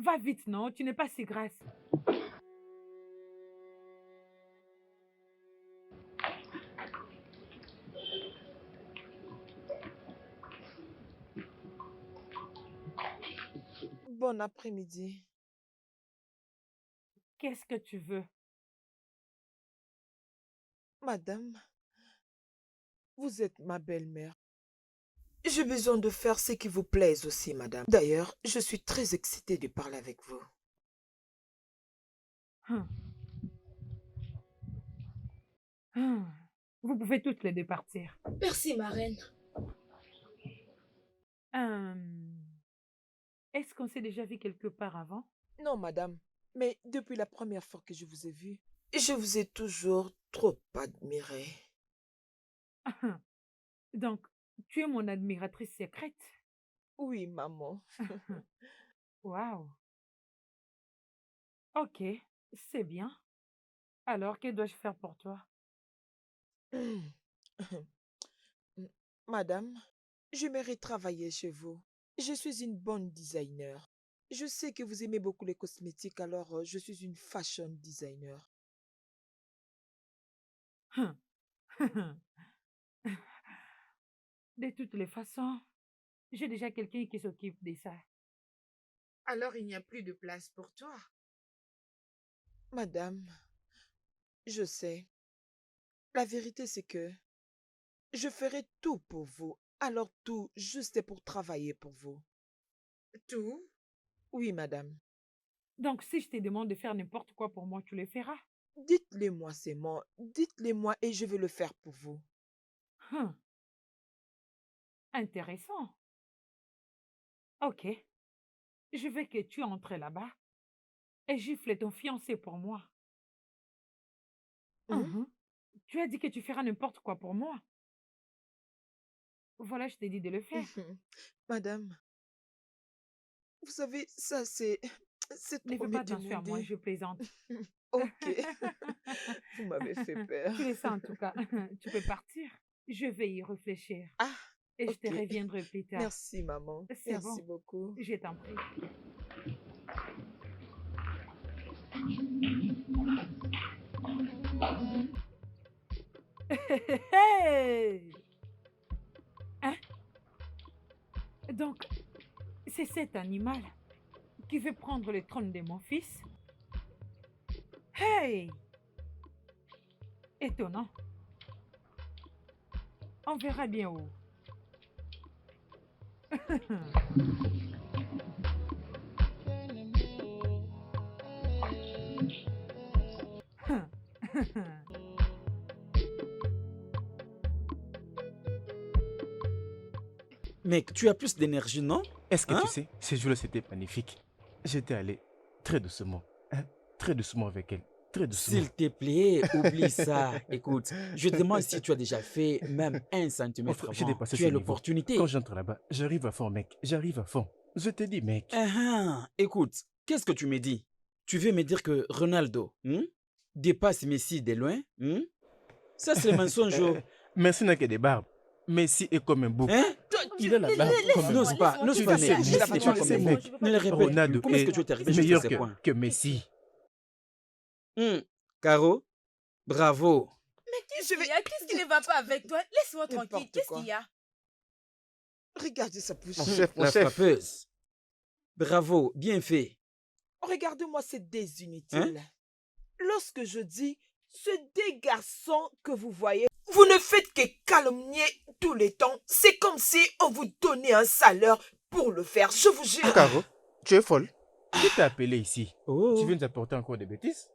Va vite, non? Tu n'es pas si grasse. Bon après-midi. Qu'est-ce que tu veux? Madame, vous êtes ma belle-mère. J'ai besoin de faire ce qui vous plaise aussi, madame. D'ailleurs, je suis très excitée de parler avec vous. Hum, hum. Vous pouvez toutes les deux partir. Merci, ma reine. Hum, Est-ce qu'on s'est déjà vu quelque part avant? Non, madame, mais depuis la première fois que je vous ai vu, je vous ai toujours trop admiré. Hum. Donc, tu es mon admiratrice secrète? Oui, maman. Waouh. Ok, c'est bien. Alors, que dois-je faire pour toi? Madame, j'aimerais travailler chez vous. Je suis une bonne designer. Je sais que vous aimez beaucoup les cosmétiques, alors je suis une fashion designer. Hum. De toutes les façons, j'ai déjà quelqu'un qui s'occupe de ça. Alors il n'y a plus de place pour toi. Madame, je sais. La vérité, c'est que je ferai tout pour vous. Alors tout, juste pour travailler pour vous. Tout? Oui, madame. Donc, si je te demande de faire n'importe quoi pour moi, tu le feras? Dites-les-moi seulement. Dites-les-moi et je vais le faire pour vous. Hum, Intéressant. Ok, je veux que tu entres là-bas et gifles ton fiancé pour moi. Mhm. Tu as dit que tu feras n'importe quoi pour moi. Voilà, je t'ai dit de le faire. Madame, vous savez, ça c'est... C'est Ne trop fais me pas attention à moi, demander. je plaisante. Ok, vous m'avez fait peur. Tu le sens en tout cas. Tu peux partir. Je vais y réfléchir Ah, et je te ok. reviendrai plus tard. Merci, maman. C'est Merci bon, beaucoup. je t'en prie. Hey! Hein? Donc, c'est cet animal qui veut prendre le trône de mon fils? Hey! Étonnant. On verra bien où. Mec, tu as plus d'énergie, non? Est-ce que Hein? tu sais, ce jour-là, c'était magnifique. J'étais allé très doucement. Hein, très doucement avec elle. Très doucement. S'il te plaît, oublie ça. Écoute, je te demande si tu as déjà fait même 1 Mon centimètre frère, j'ai avant. dépassé Tu ce as niveau. l'opportunité. Quand j'entre là-bas, j'arrive à fond, mec. J'arrive à fond. Je te dis, mec. Écoute, qu'est-ce que tu me dis? Tu veux me dire que Ronaldo dépasse Messi de loin? Ça, c'est le mensonge. Messi n'a que des barbes. Messi est comme un bouc. Hein? Il a la barbe comme un N'ose bouc. pas, n'ose Tu pas, le sais, mec. Messi Je sais est pas comme comme un un bouc. bouc. Ne le répète Ronaldo plus. Comment est-ce que tu es est arrivé jusqu'à meilleur ce point? que Messi. Caro, bravo. Mais qu'est-ce Je qu'il vais- y a? Qu'est-ce qui ne va pas avec toi? Laisse-moi tranquille. N'importe Qu'est-ce quoi. qu'il y a? Regardez sa bouche. La frappeuse. Bravo, bien fait. Regardez-moi ces dés inutiles. Lorsque je dis ce deux garçons que vous voyez, vous ne faites que calomnier tous les temps. C'est comme si on vous donnait un salaire pour le faire. Je vous jure. Caro, tu es folle. Qui t'a appelé ici? Oh. Tu viens nous apporter encore des bêtises?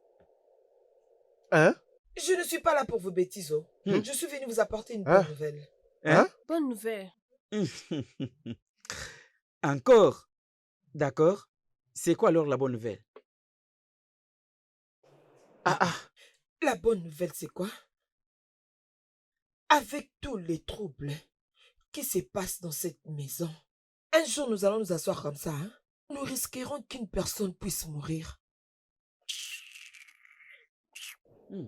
Hein? Je ne suis pas là pour vos bêtises. Je suis venu vous apporter une Ah. bonne nouvelle. Hein? Bonne nouvelle. Encore? D'accord. C'est quoi alors la bonne nouvelle? La bonne nouvelle, c'est quoi? Avec tous les troubles qui se passent dans cette maison, un jour nous allons nous asseoir comme ça. Nous risquerons qu'une personne puisse mourir. Je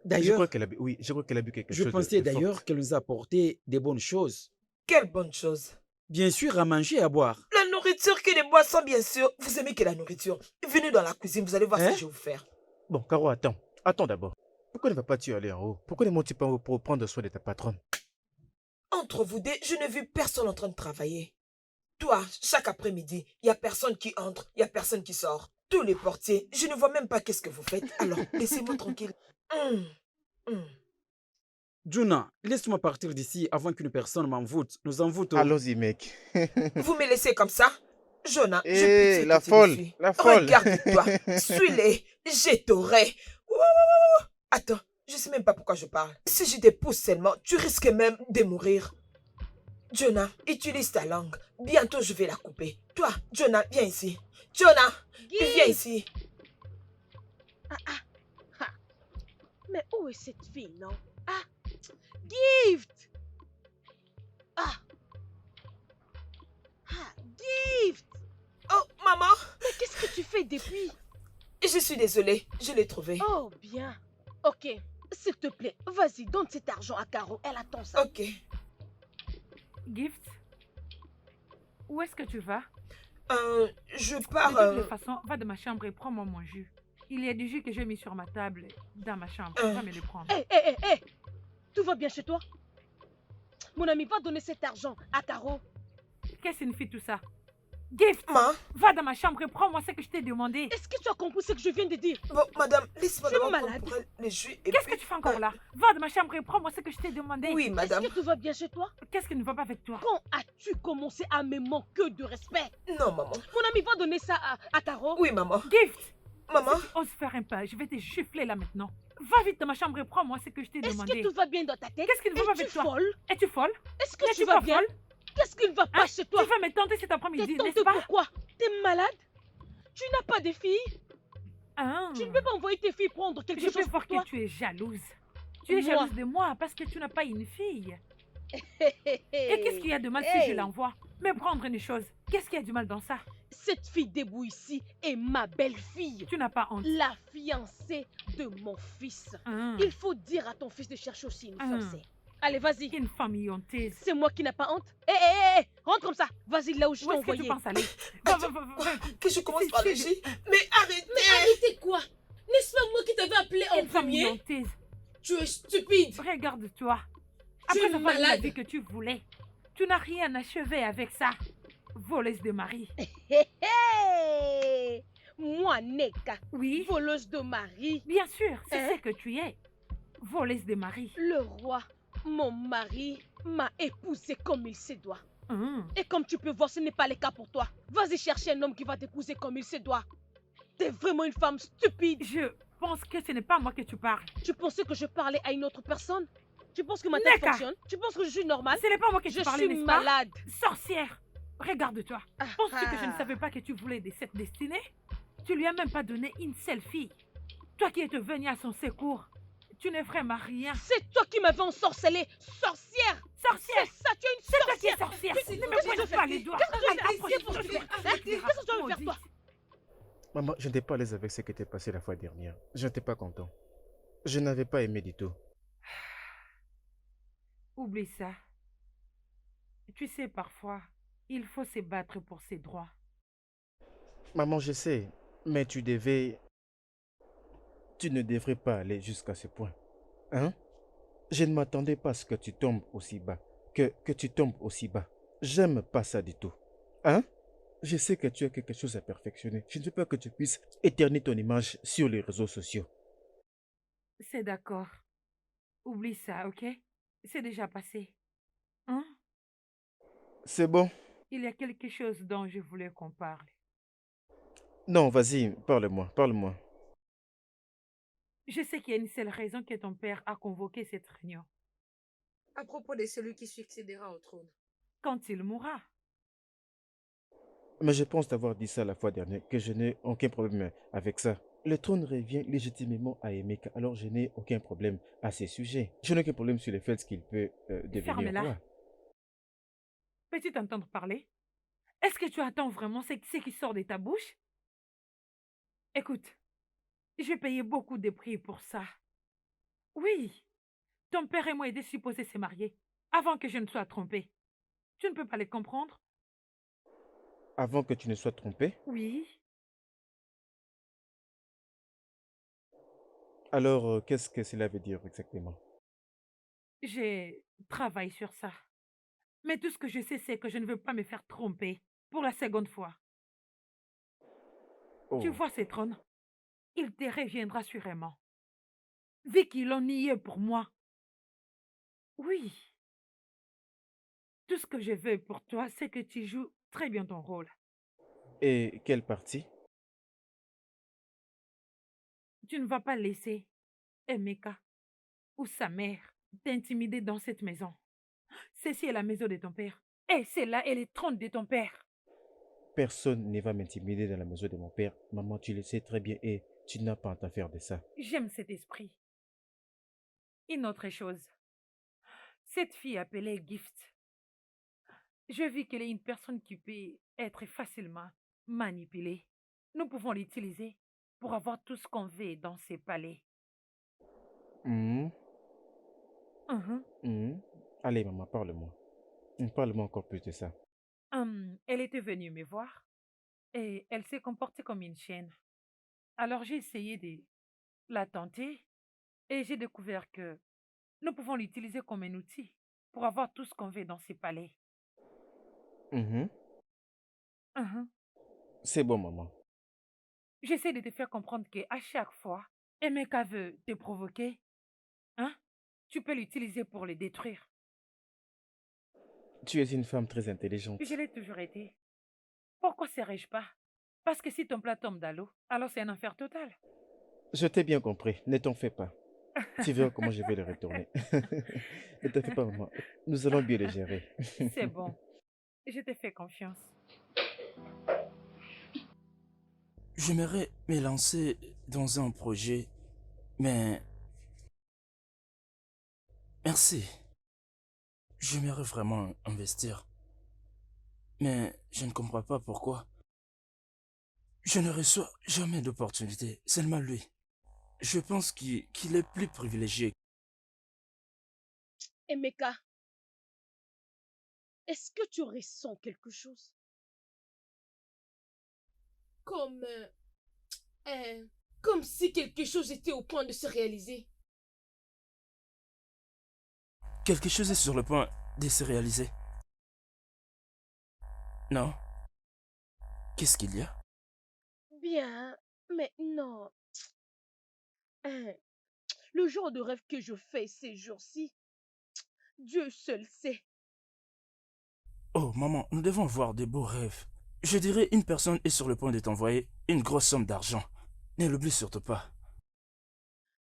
D'ailleurs, crois qu'elle a bu, oui, je crois qu'elle a bu quelque je chose pensais de fort. qu'elle nous a apporté des bonnes choses. Quelle bonne chose. Bien sûr, à manger et à boire. La nourriture que des boissons, bien sûr. Vous aimez que la nourriture. Venez dans la cuisine, vous allez voir ce Hein? que je vais vous faire. Bon, Caro, attends. Attends d'abord. Pourquoi ne vas pas-tu aller en haut? Pourquoi ne montes-tu pas en haut pour prendre soin de ta patronne? Entre vous deux, je n'ai vu personne en train de travailler. Toi, chaque après-midi, il n'y a personne qui entre, il n'y a personne qui sort. Tous les portiers, je ne vois même pas qu'est-ce que vous faites. Alors, laissez-moi tranquille. Hum, hum. Juna, laisse-moi partir d'ici avant qu'une personne m'envoûte. Nous envoûte. Allons-y, mec. Vous me laissez comme ça? Jonah, Hé, j'ai pitié la que tu folle, le suis. la folle. Regarde-toi, suis-les, je t'aurai. Ouh. Attends, je sais même pas pourquoi je parle. Si je te pousse seulement, tu risques même de mourir. Jonah, utilise ta langue. Bientôt, je vais la couper. Toi, Jonah, viens ici. Jonah, viens ici. Mais où est cette fille, non? Ah, Gift! Ah! Ah, Gift! Oh, maman, Mais qu'est-ce que tu fais depuis? je suis désolée, je l'ai trouvé. Oh, bien. Ok, s'il te plaît, vas-y, donne cet argent à Caro, elle attend ça. Ok. Gift, où est-ce que tu vas? Je De pars... toutes les façons, va de ma chambre et prends-moi mon jus. Il y a du jus que j'ai mis sur ma table dans ma chambre. Va me le prendre. Hé, hé, hé, hé! Tout va bien chez toi? Mon ami, va donner cet argent à Caro. Qu'est-ce que signifie tout ça? Gift, Ma, va dans ma chambre et prends-moi ce que je t'ai demandé. Est-ce que tu as compris ce que je viens de dire? bon, madame, laissez-moi Tu es d'abord prendre malade? pour elle les jus et Qu'est-ce puis... que tu fais encore là? Va de ma chambre et prends-moi ce que je t'ai demandé. Oui, madame. Est-ce que tout va bien chez toi? Qu'est-ce qui ne va pas avec toi? Quand as-tu commencé à me manquer de respect? Non, maman. Mon ami, va donner ça à Caro. Oui, maman. Gift, Maman, si tu oses faire un pas, je vais te gifler là maintenant. Va vite dans ma chambre et prends-moi ce que je t'ai Est-ce demandé. que tout va bien dans ta tête? Qu'est-ce qui ne va pas avec Es-tu toi? folle? Es-tu folle? Est-ce que N'es-tu tu vas pas bien? folle? Qu'est-ce qui ne va pas Hein? chez toi? Tu vas me tenter cet T'es après-midi, tentée n'est-ce pas? pourquoi? T'es malade? Tu n'as pas de filles? Ah. Tu ne peux pas envoyer tes filles prendre quelque Je chose peux pour voir toi? que tu es jalouse. Tu es Moi. jalouse de moi parce que tu n'as pas une fille. Et qu'est-ce qu'il y a de mal si je Hey. l'envoie? Mais prendre une chose, qu'est-ce qu'il y a du mal dans ça? Cette fille debout ici est ma belle-fille, Tu n'as pas honte. la fiancée de mon fils. Ah. Il faut dire à ton fils de chercher aussi une Ah. fiancée. Allez, vas-y. Une famille honteuse. C'est moi qui n'ai pas honte. Hé, hé, hé, rentre comme ça. Vas-y là où je Où t'ai est-ce que tu envoyé. penses aller? Va. que je commence Si, par le si. jus. Mais arrêtez. Arrêtez quoi? N'est-ce pas moi qui t'avais appelé en Une famille premier? honteuse. Tu es stupide. Regarde-toi. Tu es Après avoir eu la malade. vie que tu voulais, tu n'as rien achevé avec ça. Voleuse de mari. Hé, hé. Moi, Neka, Oui, voleuse de mari. bien sûr, c'est Hein? ce que tu es. Voleuse de mari. Le roi, mon mari, m'a épousée comme il se doit. Hum. Et comme tu peux voir, ce n'est pas le cas pour toi. Vas-y chercher un homme qui va t'épouser comme il se doit. T'es vraiment une femme stupide. Je pense que ce n'est pas moi que tu parles. Tu pensais que je parlais à une autre personne? Tu penses que ma tête Neka. fonctionne? Tu penses que je suis normale? Ce n'est pas moi que Je tu parlais, suis n'est-ce pas? malade. Sorcière, regarde-toi. Penses-tu que je ne Ah. savais pas que tu voulais de cette destinée? Tu lui as même pas donné une seule fille. Toi qui es venu à son secours, tu n'es vraiment rien. C'est toi qui m'avais ensorcelée, sorcière. Sorcière, C'est ça, tu es une c'est toi qui es sorcière. sorcière. Qu'est-ce Ne que me tu pointe veux pas faire? les doigts. Qu'est-ce que tu veux faire? Approche-toi, Qu'est-ce que tu veux faire? tu Hein? verras. Qu'est-ce que tu veux faire, toi? Maman, je n'étais pas à l'aise avec ce qui était passé la fois dernière. Je n'étais pas content. Je n'avais pas aimé du tout. Oublie ça. Tu sais, parfois, il faut se battre pour ses droits. Maman, je sais, mais tu devais... Tu ne devrais pas aller jusqu'à ce point. Hein? Je ne m'attendais pas à ce que tu tombes aussi bas. Que tu tombes aussi bas. J'aime pas ça du tout. Hein? Je sais que tu as quelque chose à perfectionner. Je ne veux pas que tu puisses éterner ton image sur les réseaux sociaux. C'est d'accord. Oublie ça, ok? C'est déjà passé. Hein? C'est bon? Il y a quelque chose dont je voulais qu'on parle. Non, vas-y, parle-moi, parle-moi. Je sais qu'il y a une seule raison que ton père a convoqué cette réunion. À propos de celui qui succédera au trône. Quand il mourra. Mais je pense t'avoir dit ça la fois dernière, que je n'ai aucun problème avec ça. Le trône revient légitimement à Emeka, alors je n'ai aucun problème à ces sujets. Je n'ai aucun problème sur le fait qu'il peut devenir Ferme-la. roi. Peux-tu t'entendre parler? Est-ce que tu attends vraiment ce qui sort de ta bouche? Écoute, j'ai payé beaucoup de prix pour ça. Oui, ton père et moi étaient supposés se marier avant que je ne sois trompée. Tu ne peux pas les comprendre? Avant que tu ne sois trompée? Oui, Alors, qu'est-ce que cela veut dire exactement? j'ai travaillé sur ça. Mais tout ce que je sais, c'est que je ne veux pas me faire tromper pour la seconde fois. Tu Oh, vois, Cétron, il te reviendra sûrement. Vu qu'ils l'ont nié pour moi. Oui, tout ce que je veux pour toi, c'est que tu joues très bien ton rôle. et quelle partie? Tu ne vas pas laisser Emeka ou sa mère t'intimider dans cette maison. Ceci est la maison de ton père. Et c'est là est le trône de ton père. Personne ne va m'intimider dans la maison de mon père. Maman, tu le sais très bien et tu n'as pas à t'en faire de ça. J'aime cet esprit. Une autre chose, cette fille appelée Gift, je vis qu'elle est une personne qui peut être facilement manipulée. Nous pouvons l'utiliser pour avoir tout ce qu'on veut dans ces palais. Mhm, Mhm. mhm. Allez, maman, parle-moi. Parle-moi encore plus de ça. Elle était venue me voir et elle s'est comportée comme une chienne. Alors j'ai essayé de la tenter et j'ai découvert que nous pouvons l'utiliser comme un outil pour avoir tout ce qu'on veut dans ces palais. Mhm. Mhm. C'est bon, maman. J'essaie de te faire comprendre qu'à chaque fois, Emeka veut te provoquer, hein, tu peux l'utiliser pour les détruire. Tu es une femme très Je intelligente. l'ai toujours été. Pourquoi serais-je pas? Parce que si ton plat tombe dans l'eau, alors c'est un enfer total. Je t'ai bien compris. Ne t'en fais pas. Tu verras comment je vais le retourner. Ne t'en fais pas, maman. Nous allons bien le gérer. C'est bon, je te fais confiance. J'aimerais me lancer dans un projet, mais merci. J'aimerais vraiment investir, mais je ne comprends pas pourquoi. Je ne reçois jamais d'opportunité, seulement lui. Je pense qu'il est plus privilégié. Emeka, est-ce que tu ressens quelque chose? Comme, comme si quelque chose était au point de se réaliser. Quelque chose est sur le point de se réaliser. Non? Qu'est-ce qu'il y a? Bien, mais non. Hein, le genre de rêve que je fais ces jours-ci, Dieu seul sait. Oh, maman, nous devons avoir de beaux rêves. Je dirais une personne est sur le point de t'envoyer une grosse somme d'argent. Ne l'oublie surtout pas.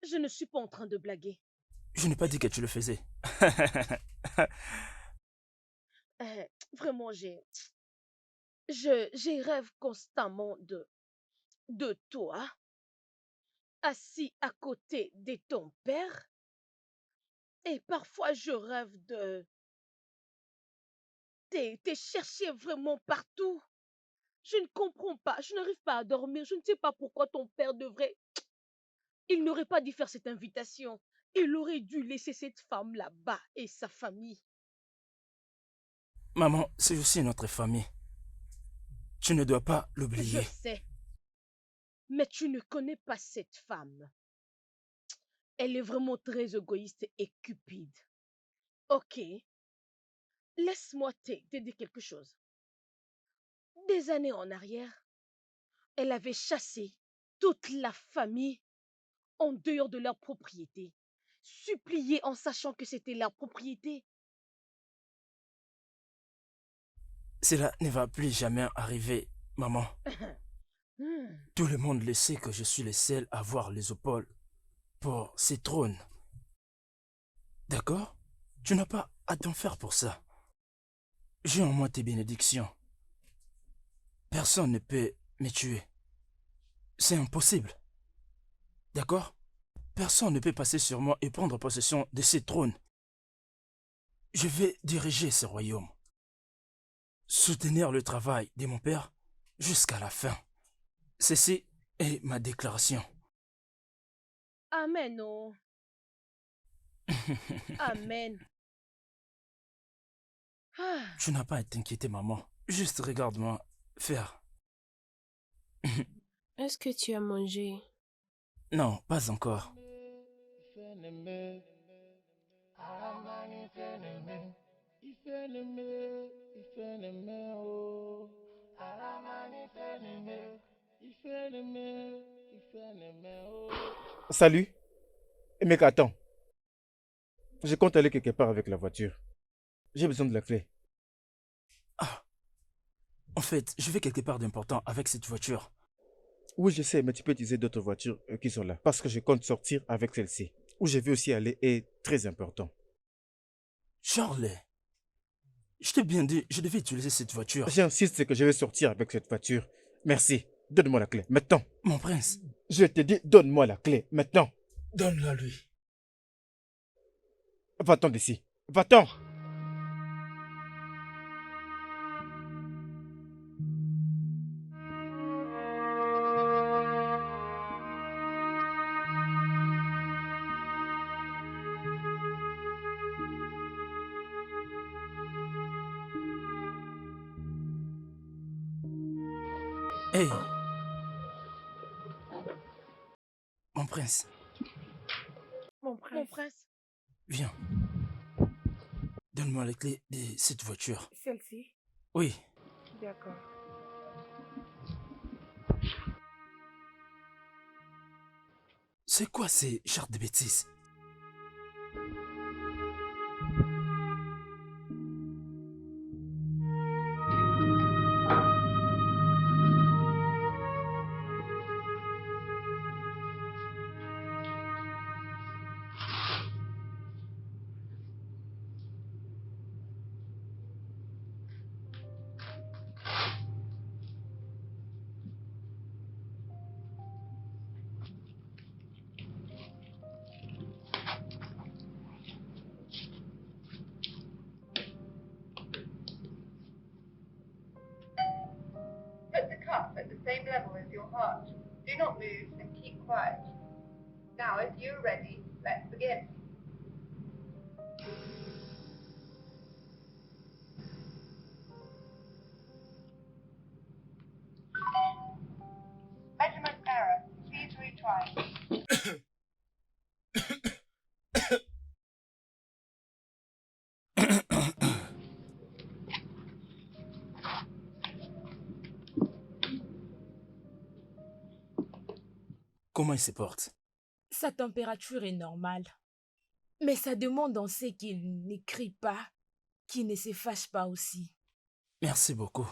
Je ne suis pas en train de blaguer. Je n'ai pas dit que tu le faisais. Vraiment, j'ai rêve constamment de toi, assis à côté de ton père. Et parfois, je rêve de te chercher vraiment partout. Je ne comprends pas, je n'arrive pas à dormir. Je ne sais pas pourquoi ton père devrait. Il n'aurait pas dû faire cette invitation. Il aurait dû laisser cette femme là-bas et sa famille. Maman, c'est aussi notre famille. Tu ne dois pas Je l'oublier. sais, mais tu ne connais pas cette femme. Elle est vraiment très égoïste et cupide. Ok, laisse-moi te dire quelque chose. Des années en arrière, elle avait chassé toute la famille en dehors de leur propriété, supplié en sachant que c'était leur propriété. Cela ne va plus jamais arriver, maman. Hmm, Tout le monde le sait que je suis le seul à avoir les épaules pour ces trônes. D'accord? Tu n'as pas à t'en faire pour ça. J'ai en moi tes bénédictions. Personne ne peut me tuer. C'est impossible. D'accord? Personne ne peut passer sur moi et prendre possession de ces trônes. Je vais diriger ce royaume. Soutenir le travail de mon père jusqu'à la fin. Ceci est ma déclaration. Amen, oh. Amen. Ah, Tu n'as pas à t'inquiéter, maman. Juste regarde-moi faire. Est-ce que tu as mangé? Non, pas encore. Salut. Mec, attends. Je compte aller quelque part avec la voiture. J'ai besoin de la clé. Ah, en fait, je vais quelque part d'important avec cette voiture. Oui, je sais, mais tu peux utiliser d'autres voitures qui sont là. Parce que je compte sortir avec celle-ci. Où je vais aussi aller est très important. Charles, je t'ai bien dit, je devais utiliser cette voiture. J'insiste que je vais sortir avec cette voiture. Merci. Donne-moi la clé, maintenant. Mon prince, Je te dis, donne-moi la clé, maintenant. donne-la lui. Va-t'en d'ici. Va-t'en. Hey, mon prince, Mon Mon prince, prince, viens. Donne-moi les clés de cette voiture. celle-ci. Oui, D'accord. c'est quoi ces genres de bêtises? Put the cup at the same level as your heart. Do not move and keep quiet. Now, if you're ready, let's begin. Measurement error. Please retry. Comment il se porte? Sa température est normale. Mais ça demande en sait qu'il n'écrit pas, qu'il ne se fâche pas aussi. Merci beaucoup.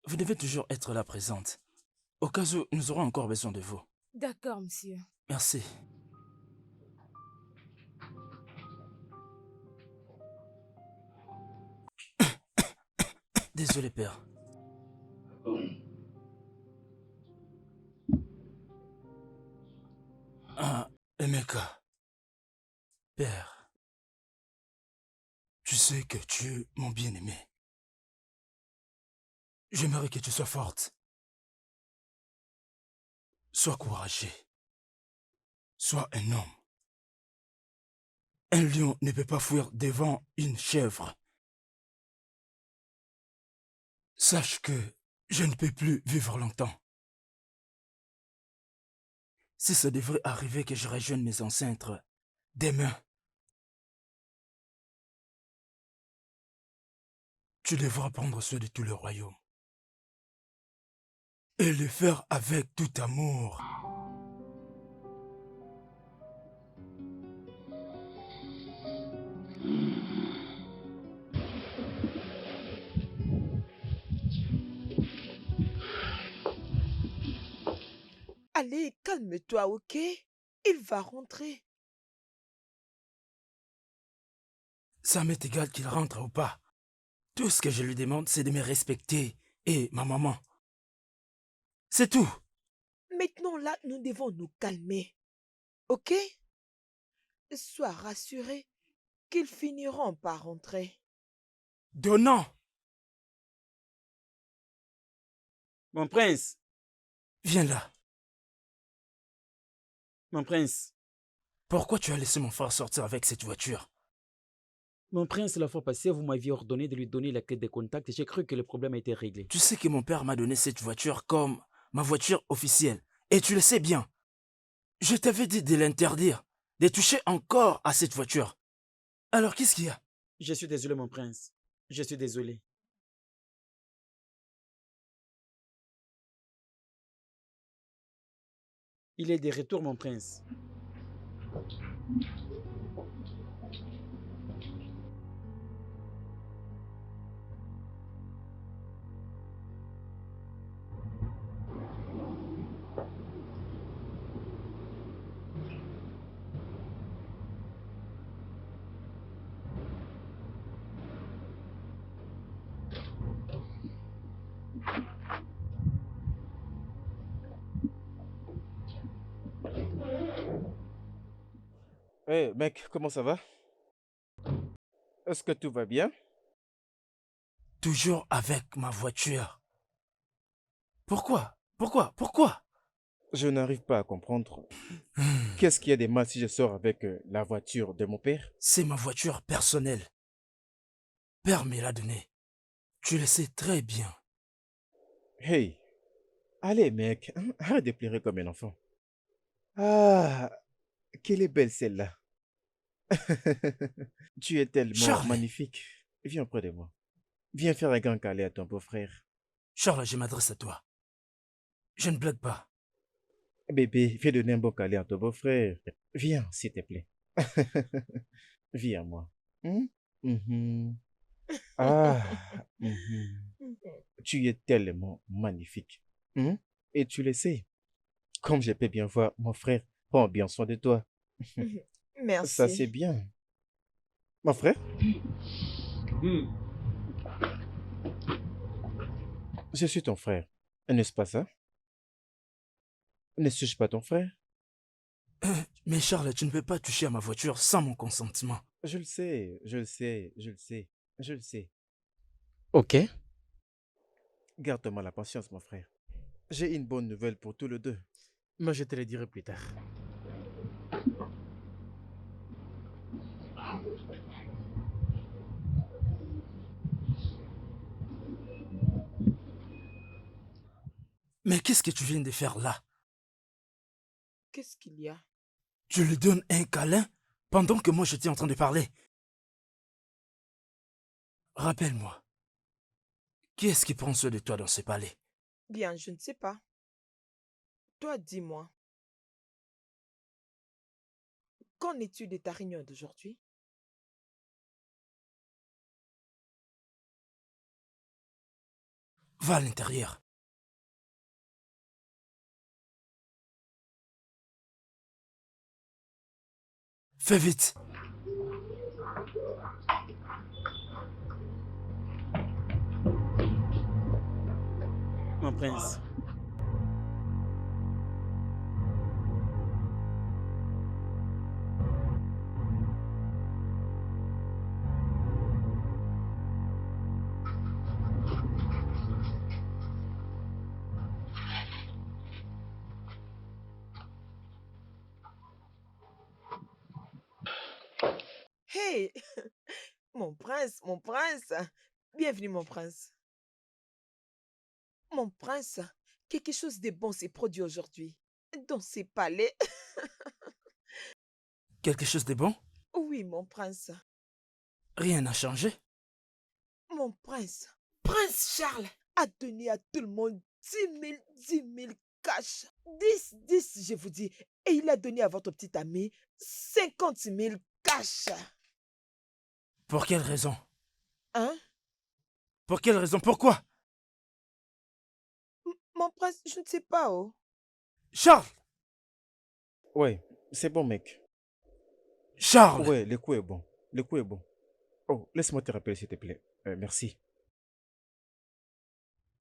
Vous devez toujours être là présente. Au cas où nous aurons encore besoin de vous. D'accord, monsieur. Merci. Désolé, père. Ah, Emeka. Père. Tu sais que tu es mon bien-aimé. J'aimerais que tu sois forte. Sois courageux. Sois un homme. Un lion ne peut pas fuir devant une chèvre. Sache que je ne peux plus vivre longtemps. Si ça devrait arriver que je rejoigne mes ancêtres demain, tu devras prendre soin de tout le royaume et le faire avec tout amour. Allez, calme-toi, ok? Il va rentrer. Ça m'est égal qu'il rentre ou pas. Tout ce que je lui demande, c'est de me respecter et ma maman. C'est tout. Maintenant, là, nous devons nous calmer. Ok? Sois rassuré qu'ils finiront par rentrer. Donnant. Mon prince, Viens là. mon prince, Pourquoi tu as laissé mon frère sortir avec cette voiture? Mon prince, la fois passée, vous m'aviez ordonné de lui donner la clé des contacts et j'ai cru que le problème a été réglé. Tu sais que mon père m'a donné cette voiture comme ma voiture officielle. Et tu le sais bien. Je t'avais dit de l'interdire, de toucher encore à cette voiture. Alors qu'est-ce qu'il y a? Je suis désolé, mon prince. Je suis désolé. Il est de retour, mon prince. Hé, mec, comment ça va? Est-ce que tout va bien? Toujours avec ma voiture. Pourquoi? Pourquoi? Je n'arrive pas à comprendre. Qu'est-ce qu'il y a de mal si je sors avec la voiture de mon père? C'est ma voiture personnelle. Père me l'a donnée. Tu le sais très bien. Hey, allez, mec, hein, arrête de pleurer comme un enfant. Ah, quelle est belle celle-là. Tu es tellement Charles. magnifique. Viens près de moi. Viens faire un grand câlin à ton beau-frère. Charles, je m'adresse à toi. Je ne blague pas. Bébé, viens donner un bon câlin à ton beau-frère. Viens, s'il te plaît. Viens à moi. Hmm? Mhm. Ah, mhm. Tu es tellement magnifique. Hmm? Et tu le sais, comme je peux bien voir, mon frère prend bien soin de toi. Ça, c'est Merci. bien. Mon frère, je suis ton frère. N'est-ce pas ça? Ne suis-je pas ton frère? Mais Charles, tu ne peux pas toucher à ma voiture sans mon consentement. Je le sais, je le sais, je le sais, je le sais. Ok. Garde-moi la patience, mon frère. J'ai une bonne nouvelle pour tous les deux. Mais je te le dirai plus tard. Mais qu'est-ce que tu viens de faire là? Qu'est-ce qu'il y a? Tu lui donnes un câlin pendant que moi j'étais en train de parler. Rappelle-moi, qui est-ce qui prend soin de toi dans ce palais? Bien, je ne sais pas. Toi, dis-moi, qu'en es-tu de ta réunion d'aujourd'hui? Va à l'intérieur. Fais vite. Mon prince. Hey, mon prince, mon prince. Bienvenue, mon prince. Mon prince, quelque chose de bon s'est produit aujourd'hui. Dans ces palais. Quelque chose de bon? Oui, mon prince. Rien n'a changé? Mon prince. Prince Charles a donné à tout le monde 10 000 cash. 10, je vous dis. Et il a donné à votre petit ami 50 000 cash. Pour quelle raison? Hein? Pour quelle raison? Pourquoi? Mon prince, je ne sais pas, oh. Charles! Ouais, c'est bon, mec. Charles! Ouais, le coup est bon. Le coup est bon. Oh, laisse-moi te rappeler, s'il te plaît. Merci.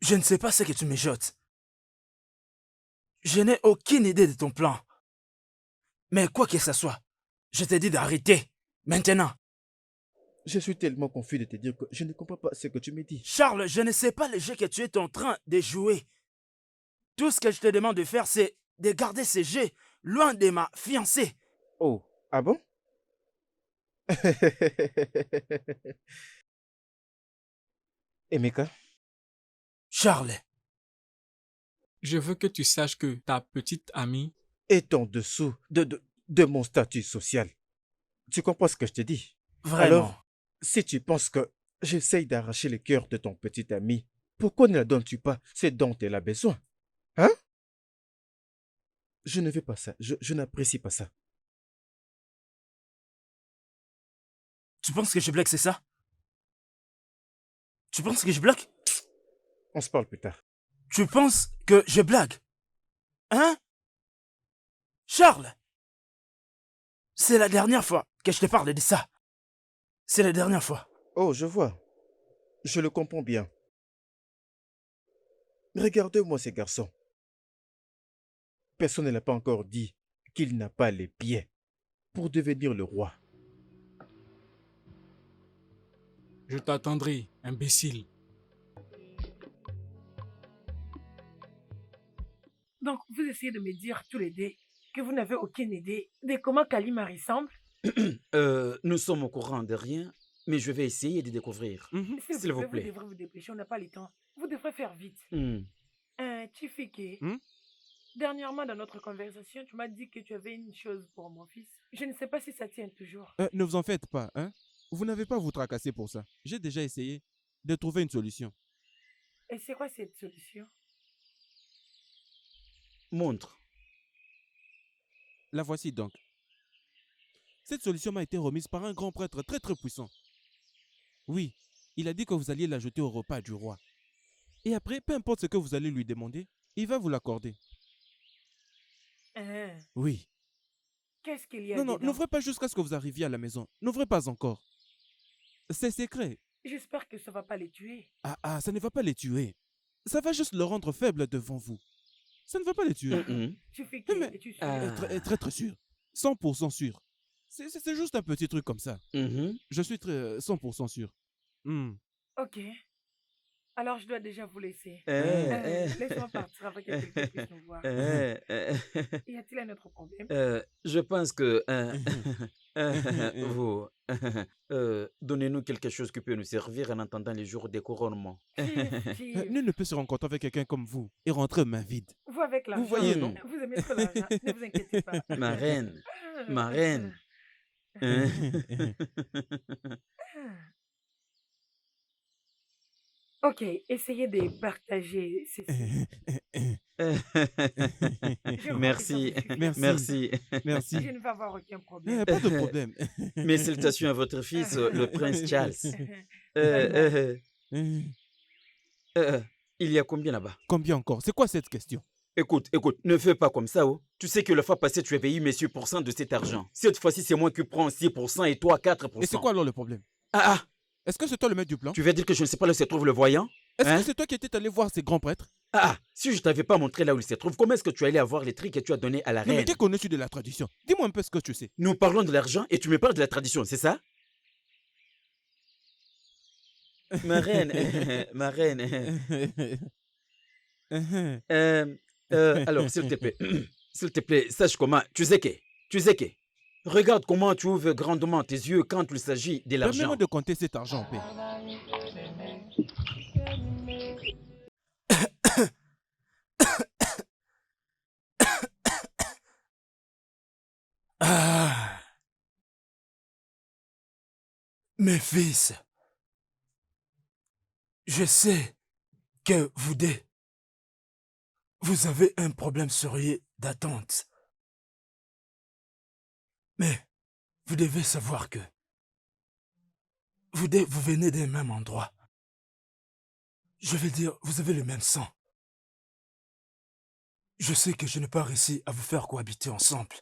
Je ne sais pas ce que tu mijotes. Je n'ai aucune idée de ton plan. Mais quoi que ce soit, je t'ai dit d'arrêter. Maintenant. Je suis tellement confus de te dire que je ne comprends pas ce que tu me dis. Charles, je ne sais pas le jeu que tu es en train de jouer. Tout ce que je te demande de faire, c'est de garder ce jeu loin de ma fiancée. Oh, ah bon? Emeka, Charles, Je veux que tu saches que ta petite amie, est en dessous de mon statut social. Tu comprends ce que je te dis? vraiment. Alors, si tu penses que j'essaye d'arracher le cœur de ton petit ami, pourquoi ne la donnes-tu pas ce dont elle a besoin? Hein? Je ne veux pas ça. Je n'apprécie pas ça. Tu penses que je blague, c'est ça? Tu penses que je blague? On se parle plus tard. Tu penses que je blague? Hein? Charles, c'est la dernière fois que je te parle de ça. C'est la dernière fois. Oh, je vois. Je le comprends bien. Regardez-moi ces garçons. Personne ne l'a pas encore dit qu'il n'a pas les pieds pour devenir le roi. je t'attendrai, imbécile. Donc, vous essayez de me dire tous les deux que vous n'avez aucune idée de comment Kalima ressemble? Nous sommes au courant de rien, mais je vais essayer de découvrir. S'il vous plaît. Vous devrez vous dépêcher, on n'a pas le temps. Vous devrez faire vite. Hmm. Chifike, Hmm? dernièrement dans notre conversation, tu m'as dit que tu avais une chose pour mon fils. Je ne sais pas si ça tient toujours. Ne vous en faites pas, hein. Vous n'avez pas à vous tracasser pour ça. J'ai déjà essayé de trouver une solution. Et c'est quoi cette solution? Montre. La voici donc. Cette solution m'a été remise par un grand prêtre très très puissant. Oui, il a dit que vous alliez l'ajouter au repas du roi. Et après, peu importe ce que vous allez lui demander, il va vous l'accorder. Hein? Oui. Qu'est-ce qu'il y a Non, dedans? n'ouvrez pas jusqu'à ce que vous arriviez à la maison. N'ouvrez pas encore. C'est secret. J'espère que ça va pas les tuer. Ça ne va pas les tuer. Ça va juste le rendre faible devant vous. Ça ne va pas les tuer. Chifike, Mais- es-tu sûr? Très très sûr. 100% sûr. C'est juste un petit truc comme ça. Mhm. Je suis 100% sûr. Hmm. Ok. Alors, je dois déjà vous laisser. Eh, Laisse-moi partir avant que quelqu'un puisse nous voir. Y a-t-il un autre problème? Je pense que vous donnez-nous quelque chose qui peut nous servir en attendant les jours des couronnements. Chief, Nul ne peut se rencontrer avec quelqu'un comme vous et rentrer main vide. vous avec l'argent. voyez, non? Vous aimez trop l'argent. Ne vous inquiétez pas. Ma reine, ma reine. Ok, essayez de partager ceci. Je crois Merci, que ça vous suffit. Merci. merci. Merci. Je ne vais avoir aucun problème. Pas de problème. Mes salutations à votre fils, le prince Charles. Il y a combien là-bas? Combien encore? C'est quoi cette question? Écoute, ne fais pas comme ça, oh. Tu sais que la fois passée, tu as payé mes 6% de cet argent. Cette fois-ci, c'est moi qui prends 6% et toi 4%. Et c'est quoi alors le problème? Ah, Est-ce que c'est toi le maître du plan? tu veux dire que je ne sais pas là où se trouve le voyant? Est-ce Hein? que c'est toi qui étais allé voir ces grands prêtres? Si je t'avais pas montré là où il se trouve, comment est-ce que tu allais avoir les trucs que tu as donnés à la Non, mais reine? qu'est-ce qu'on est de la tradition? Dis-moi un peu ce que tu sais. Nous parlons de l'argent et tu me parles de la tradition, c'est ça? Ma reine, ma reine. Alors, s'il te plaît, s'il te plaît, sache comment. Tu sais que. Regarde comment tu ouvres grandement tes yeux quand il s'agit de l'argent. Permets-moi de compter cet argent en paix. Ah. Mes fils, je sais que vous avez un problème sérieux d'attente. Mais vous devez savoir que vous venez d'un même endroit. Je veux dire, vous avez le même sang. Je sais que je n'ai pas réussi à vous faire cohabiter ensemble.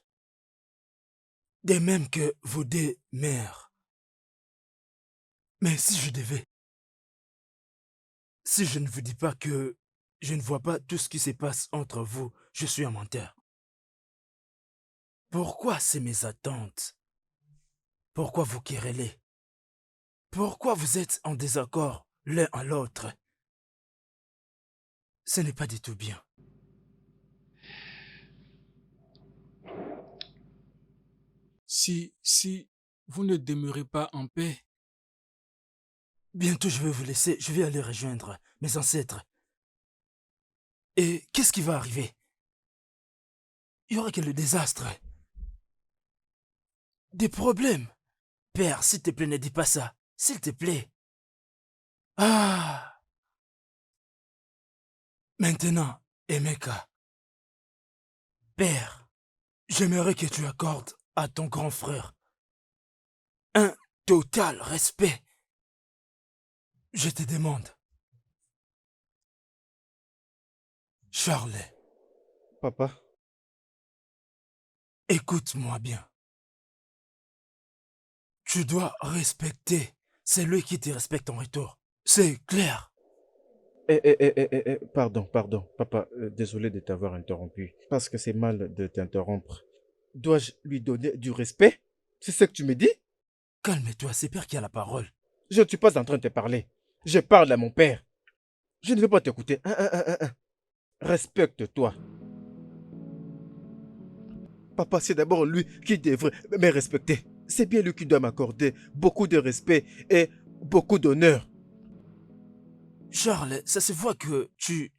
De même que vos deux mères. Mais si je ne vous dis pas que je ne vois pas tout ce qui se passe entre vous, je suis un menteur. Pourquoi c'est mes attentes? Pourquoi vous querellez? Pourquoi vous êtes en désaccord l'un à l'autre? Ce n'est pas du tout bien. Si vous ne demeurez pas en paix. Bientôt, je vais vous laisser. Je vais aller rejoindre mes ancêtres. Et qu'est-ce qui va arriver? Il y aura que le désastre. Des problèmes. Père, s'il te plaît, ne dis pas ça. S'il te plaît. Ah! Maintenant, Emeka. Père, j'aimerais que tu accordes à ton grand frère un total respect. Je te demande. Charles, Papa, écoute-moi bien. Tu dois respecter celui qui te respecte en retour. C'est clair. pardon, papa, désolé de t'avoir interrompu, parce que c'est mal de t'interrompre. Dois-je lui donner du respect? C'est ce que tu me dis? Calme-toi, c'est Père qui a la parole. Je ne suis pas en train de te parler. Je parle à mon père. Je ne veux pas t'écouter. Respecte-toi. Papa, c'est d'abord lui qui devrait me respecter. C'est bien lui qui doit m'accorder beaucoup de respect et beaucoup d'honneur. Charles, ça se voit que tu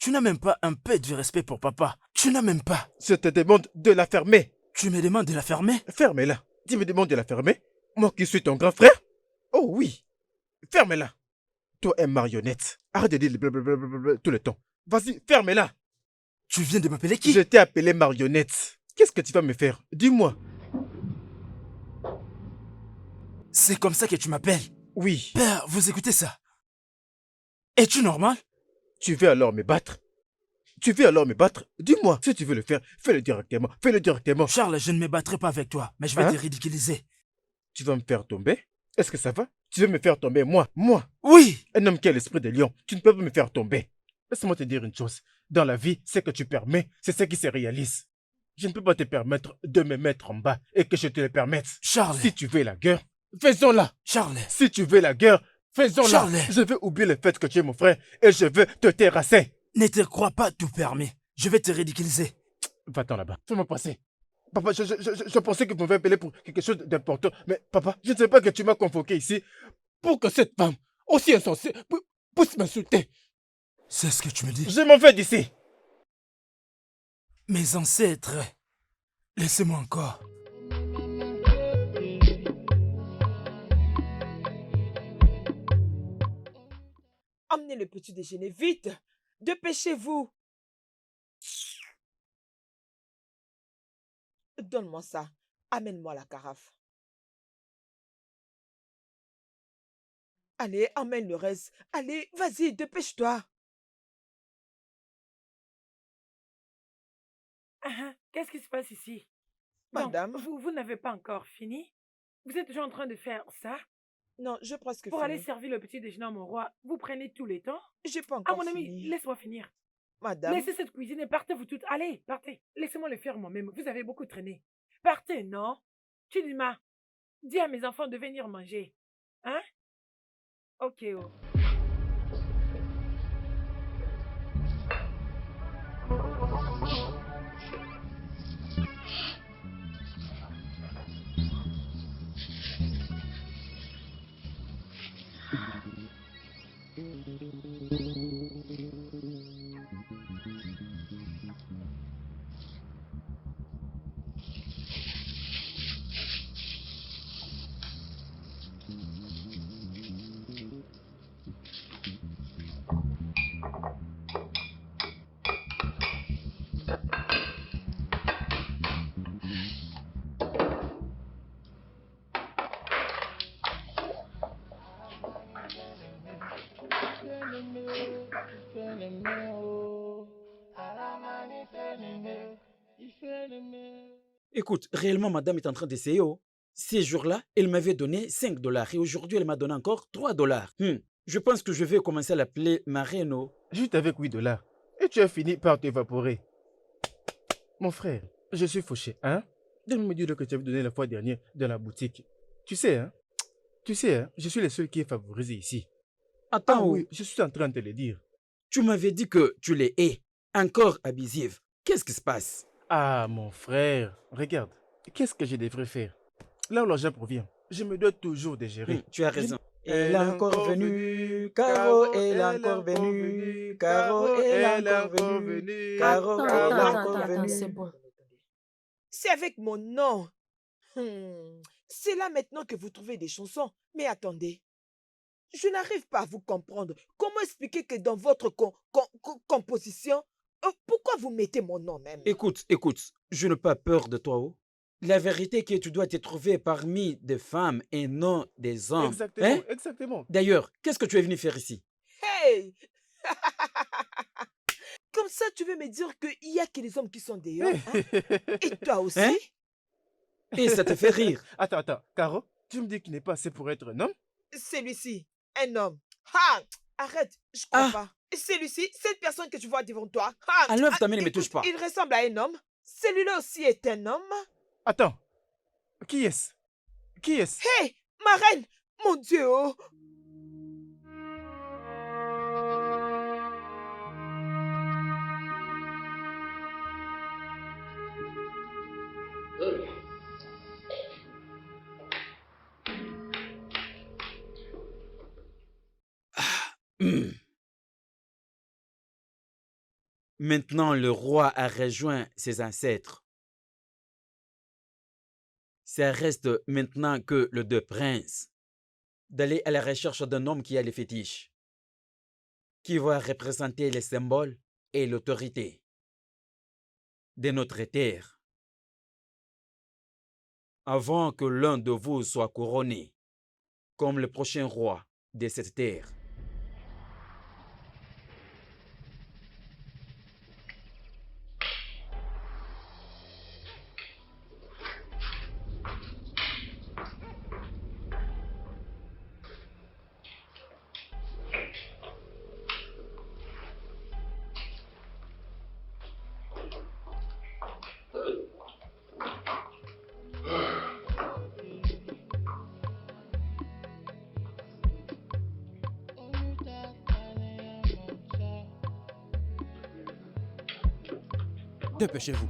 n'as même pas un peu de respect pour papa. Tu n'as même pas. Je te demande de la fermer. Tu me demandes de la fermer? Ferme-la. Tu me demandes de la fermer? Moi qui suis ton grand frère? Oh oui. Ferme-la. Toi, une marionnette. Arrête de dire blablabla tout le temps. Vas-y, ferme-la. Tu viens de m'appeler qui? Je t'ai appelé marionnette. Qu'est-ce que tu vas me faire? Dis-moi. C'est comme ça que tu m'appelles? Oui. Père, vous écoutez ça? Es-tu normal? Tu veux alors me battre? Tu veux alors me battre? Dis-moi. Si tu veux le faire, fais-le directement. Fais-le directement. Charles, je ne me battrai pas avec toi, mais je vais Hein? te ridiculiser. Tu vas me faire tomber? Est-ce que ça va? Tu veux me faire tomber, moi? Oui! Un homme qui a l'esprit de lion, tu ne peux pas me faire tomber. Laisse-moi te dire une chose. Dans la vie, ce que tu permets, c'est ce qui se réalise. Je ne peux pas te permettre de me mettre en bas et que je te le permette. Charles! Si tu veux la guerre, faisons-la. Charles! Si tu veux la guerre, faisons-la. Charles! Je veux oublier le fait que tu es mon frère et je veux te terrasser. Ne te crois pas tout permis. Je vais te ridiculiser. Va-t'en là-bas. Fais-moi passer. Papa, je pensais que vous m'avez appelé pour quelque chose d'important. Mais papa, je ne sais pas que tu m'as convoqué ici pour que cette femme, aussi insensée, puisse m'insulter. C'est ce que tu me dis? Je m'en vais d'ici. Mes ancêtres, laissez-moi encore. Emmenez le petit déjeuner vite. Dépêchez-vous. Donne-moi ça. Amène-moi la carafe. Allez, emmène le reste. Allez, vas-y, dépêche-toi. Qu'est-ce qui se passe ici? Madame. Donc, vous n'avez pas encore fini? Vous êtes toujours en train de faire ça? Non, je presque Pour fini. aller servir le petit déjeuner à mon roi, vous prenez tous les temps? J'ai pas Ah, encore mon ami, fini. laisse-moi finir. Madame. Laissez cette cuisine et partez vous toutes. Allez, partez. Laissez-moi le faire moi-même. Vous avez beaucoup traîné. Partez, non? Chidima, dis à mes enfants de venir manger. Hein? Ok, oh. Écoute, réellement, madame est en train d'essayer. Oh. Ces jours-là, elle m'avait donné 5 dollars et aujourd'hui, elle m'a donné encore 3 dollars. Je pense que je vais commencer à l'appeler Mareno. Juste avec 8 dollars. Et tu as fini par t'évaporer. Mon frère, je suis fauché, hein? Donne-moi dire que tu avais donné la fois dernière dans la boutique. Tu sais, hein? Je suis le seul qui est favorisé ici. Attends, Ah oui, je suis en train de te le dire. Tu m'avais dit que tu les hais. Encore abusive. Qu'est-ce qui se passe? Ah, mon frère, regarde. Qu'est-ce que je devrais faire? Là où l'argent provient, je me dois toujours de gérer. Tu as raison. Elle est encore venue, Caro, elle est encore venue, Caro, elle est encore venue, Caro, Attends, elle est attends, encore attends, venue. c'est bon. C'est avec mon nom. C'est là maintenant que vous trouvez des chansons. Mais attendez, je n'arrive pas à vous comprendre. Comment expliquer que dans votre composition, pourquoi vous mettez mon nom même? Écoute, je n'ai pas peur de toi. Oh. La vérité est que tu dois te trouver parmi des femmes et non des hommes. Exactement, Hein? exactement. D'ailleurs, qu'est-ce que tu es venu faire ici? Hey! Comme ça, tu veux me dire qu'il n'y a que les hommes qui sont dehors, hein? Et toi aussi? Hein? Et ça te fait rire. Attends, Caro, tu me dis qu'il n'est pas assez pour être un homme? Celui-ci, un homme. Ah! Arrête, je crois Ah! pas. Celui-ci, cette personne que tu vois devant toi. Enlève ta main, ne me touche pas. Il ressemble à un homme. Celui-là aussi est un homme. Attends, qui est-ce? Qui est-ce? Hé, ma reine! Mon Dieu! Oh. Maintenant, le roi a rejoint ses ancêtres. Ça reste maintenant que le deux princes d'aller à la recherche d'un homme qui a les fétiches, qui va représenter les symboles et l'autorité de notre terre, avant que l'un de vous soit couronné comme le prochain roi de cette terre. Dépêchez-vous.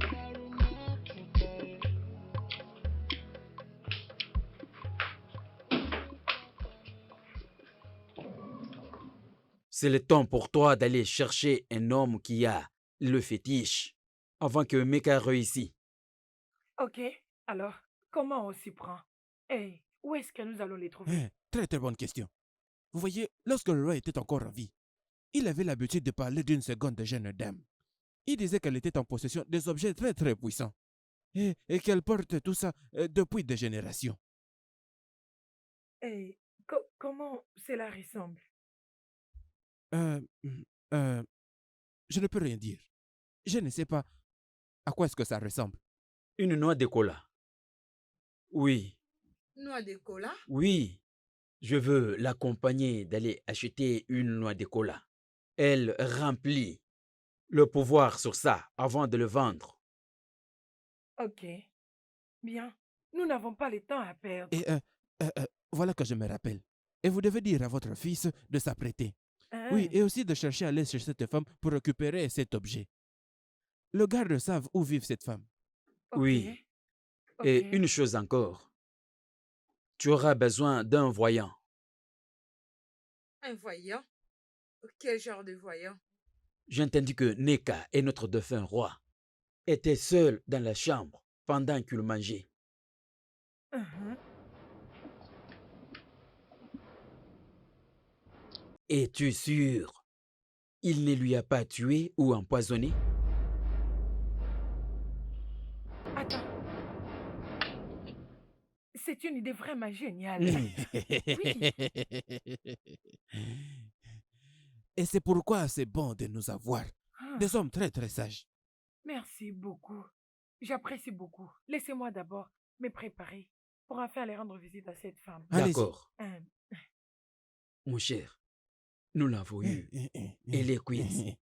C'est le temps pour toi d'aller chercher un homme qui a le fétiche avant que Meka réussisse. Ok, alors, comment on s'y prend? Hey, où est-ce que nous allons les trouver? Très très bonne question. Vous voyez, lorsque le roi était encore en vie, il avait l'habitude de parler d'une seconde jeune dame. Il disait qu'elle était en possession des objets très très puissants et qu'elle porte tout ça depuis des générations. Hey, comment cela ressemble? Je ne peux rien dire. Je ne sais pas à quoi est-ce que ça ressemble. Une noix de cola. Oui, Noix de cola? oui. Je veux l'accompagner d'aller acheter une noix de cola. Elle remplit le pouvoir sur ça avant de le vendre. Ok, bien. Nous n'avons pas le temps à perdre. Et voilà que je me rappelle. Et vous devez dire à votre fils de s'apprêter. Hein? Oui, et aussi de chercher à aller chez cette femme pour récupérer cet objet. Le garde savent où vit cette femme. Ok, Oui. ok. Et une chose encore. Tu auras besoin d'un voyant. Un voyant? Quel genre de voyant? J'ai entendu que Neka et notre défunt roi étaient seuls dans la chambre pendant qu'ils mangeaient. Mhm. Es-tu sûr? Il ne lui a pas tué ou empoisonné? Attends. C'est une idée vraiment géniale. Et c'est pourquoi c'est bon de nous avoir. Ah, Des hommes très très sages. merci beaucoup. J'apprécie beaucoup. Laissez-moi d'abord me préparer pour enfin aller rendre visite à cette femme. Allez-y. D'accord, Hein, mon cher. Nous l'avons eu. Elle est quitte.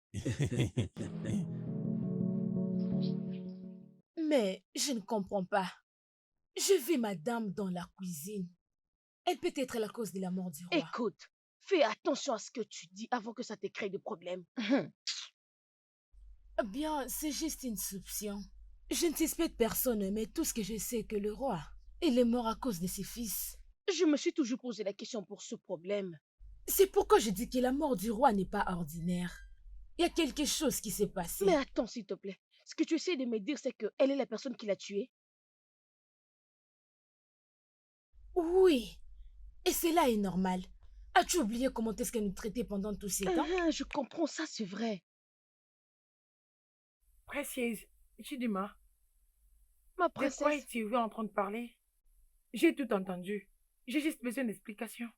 Mais je ne comprends pas. Je vis madame dans la cuisine. Elle peut être la cause de la mort du roi. Écoute, fais attention à ce que tu dis avant que ça te crée des problèmes. Bien, c'est juste une soupçon. Je ne suspecte personne, mais tout ce que je sais est que le roi, il est mort à cause de ses fils. Je me suis toujours posé la question pour ce problème. C'est pourquoi je dis que la mort du roi n'est pas ordinaire. Il y a quelque chose qui s'est passé. Mais attends, s'il te plaît. Ce que tu essaies de me dire, c'est qu'elle est la personne qui l'a tué? Oui. Et cela est normal. As-tu oublié comment est-ce qu'elle nous traitait pendant tous ces temps? Je comprends ça, c'est vrai. Précieuse, Chidima, Ma de quoi princesse, es-tu en train de parler? J'ai tout entendu. J'ai juste besoin d'explications.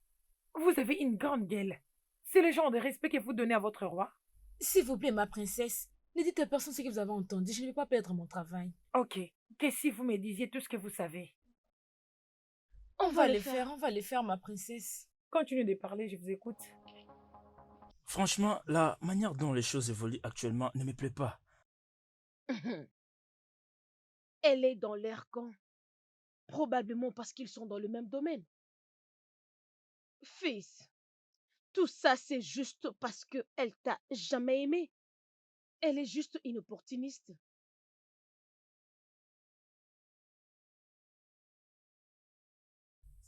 Vous avez une grande gueule. C'est le genre de respect que vous donnez à votre roi? S'il vous plaît, ma princesse, ne dites à personne ce que vous avez entendu. Je ne vais pas perdre mon travail. Ok. Que si vous me disiez tout ce que vous savez? On va les faire, ma princesse. Continuez de parler, je vous écoute. Franchement, la manière dont les choses évoluent actuellement ne me plaît pas. elle est dans l'air camp. Probablement parce qu'ils sont dans le même domaine. Fils, tout ça c'est juste parce qu'elle t'a jamais aimé. Elle est juste une opportuniste.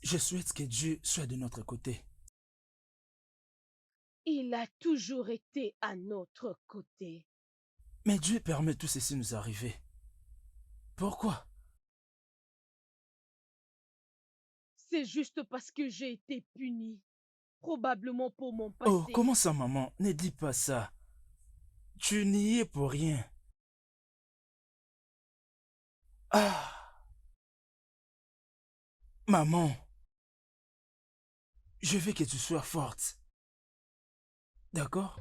Je souhaite que Dieu soit de notre côté. Il a toujours été à notre côté. Mais Dieu permet tout ceci nous arriver. Pourquoi? C'est juste parce que j'ai été punie. Probablement pour mon passé. Oh, comment ça, maman? Ne dis pas ça. Tu n'y es pour rien. Ah! Maman, je veux que tu sois forte. D'accord?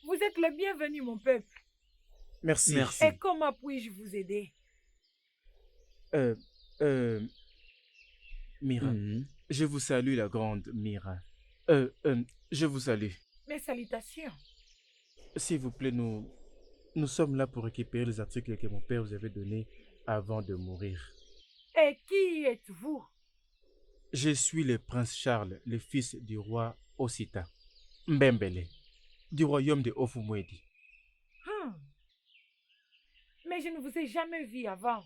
Vous êtes le bienvenu, mon peuple. Merci. Et comment puis-je vous aider? Mira. Je vous salue, la grande Mira. Je vous salue. Mes salutations. S'il vous plaît, nous sommes là pour récupérer les articles que mon père vous avait donnés avant de mourir. Et qui êtes-vous? Je suis le prince Charles, le fils du roi Osita, Mbembele, du royaume de Ofumwedi. Mais je ne vous ai jamais vu avant.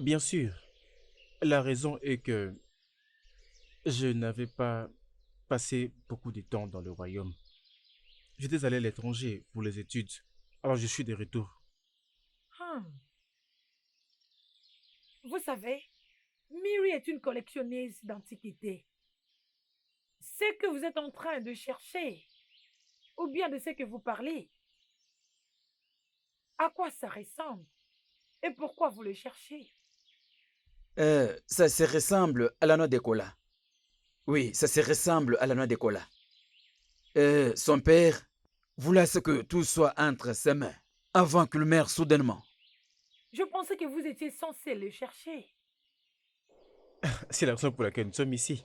Bien sûr. La raison est que je n'avais pas passé beaucoup de temps dans le royaume. J'étais allé à l'étranger pour les études. Alors je suis de retour. Vous savez, Miri est une collectionneuse d'antiquités. Ce que vous êtes en train de chercher, ou bien de ce que vous parlez, à quoi ça ressemble? Et pourquoi vous le cherchez? Ça se ressemble à la noix de cola. Oui, ça se ressemble à la noix de cola. Son père voulait que tout soit entre ses mains avant qu'il meure soudainement. Je pensais que vous étiez censé le chercher. C'est la raison pour laquelle nous sommes ici.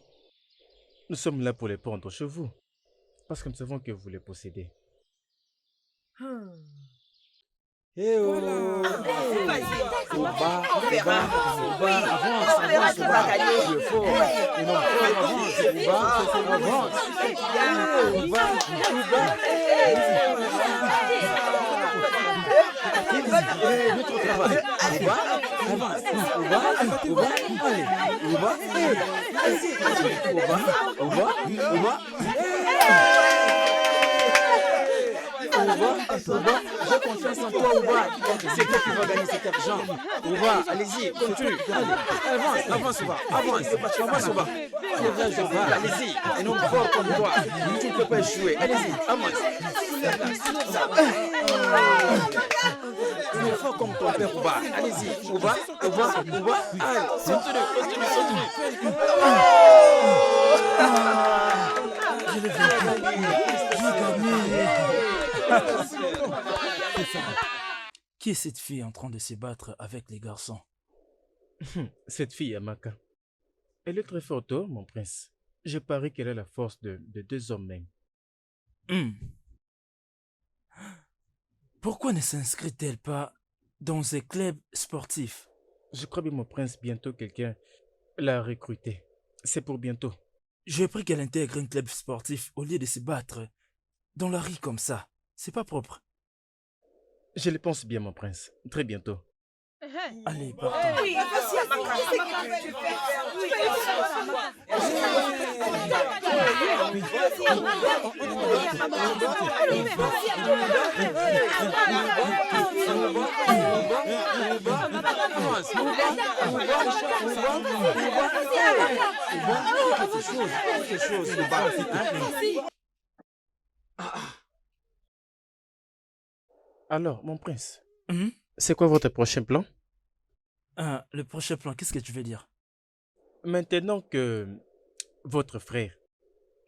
Nous sommes là pour les prendre chez vous. Parce que nous savons que vous les possédez. J'ai confiance en toi, Ouba. C'est toi qui vas gagner cet argent. Ouba, allez-y, continue. Allez, avance, Ouba. Avance, Ouba. Allez-y, un homme fort comme toi. Tu ne peux pas échouer. Allez-y, avance. Tu es fort comme ton père Ouba. Allez-y, Ouba. Allez, continue. Je l'ai vaincu. J'ai gagné. Qui est cette fille en train de se battre avec les garçons? Cette fille, Amaka, elle est très forte, oh, mon prince. Je parie qu'elle a la force de 2 hommes même. Hmm. Pourquoi ne s'inscrit-elle pas dans un club sportif? Je crois bien, mon prince, bientôt quelqu'un l'a recrutée. C'est pour bientôt. J'ai pris qu'elle intègre un club sportif au lieu de se battre dans la rue comme ça. C'est pas propre. Je le pense bien, mon prince. Très bientôt. Allez, partons. Oui, vas-y, Amaka. Qu'est-ce que tu fais? Alors, mon prince, Mhm. c'est quoi votre prochain plan? Ah, le prochain plan, qu'est-ce que tu veux dire? Maintenant que votre frère,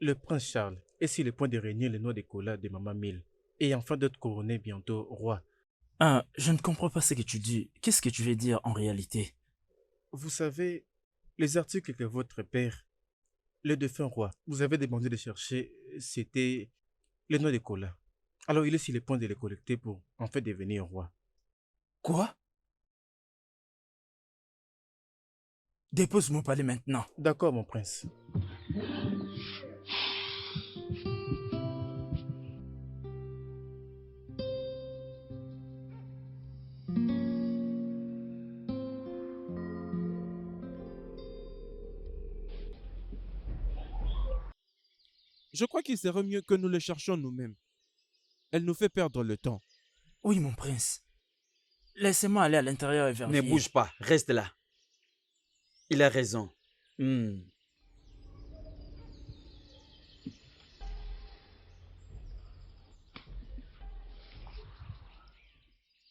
le prince Charles, est sur le point de régner le nom des colas de Maman Mille et enfin d'être couronné bientôt roi, Ah, je ne comprends pas ce que tu dis. Qu'est-ce que tu veux dire en réalité? vous savez, les articles que votre père, le défunt roi, vous avez demandé de chercher, c'était le nom des colas. Alors il est sur le point de les collecter pour en fait devenir roi. Quoi? Dépose mon palais maintenant. D'accord, mon prince. Je crois qu'il serait mieux que nous le cherchions nous-mêmes. Elle nous fait perdre le temps. Oui, mon prince. Laissez-moi aller à l'intérieur et Ne vérifier. bouge pas, reste là. Il a raison.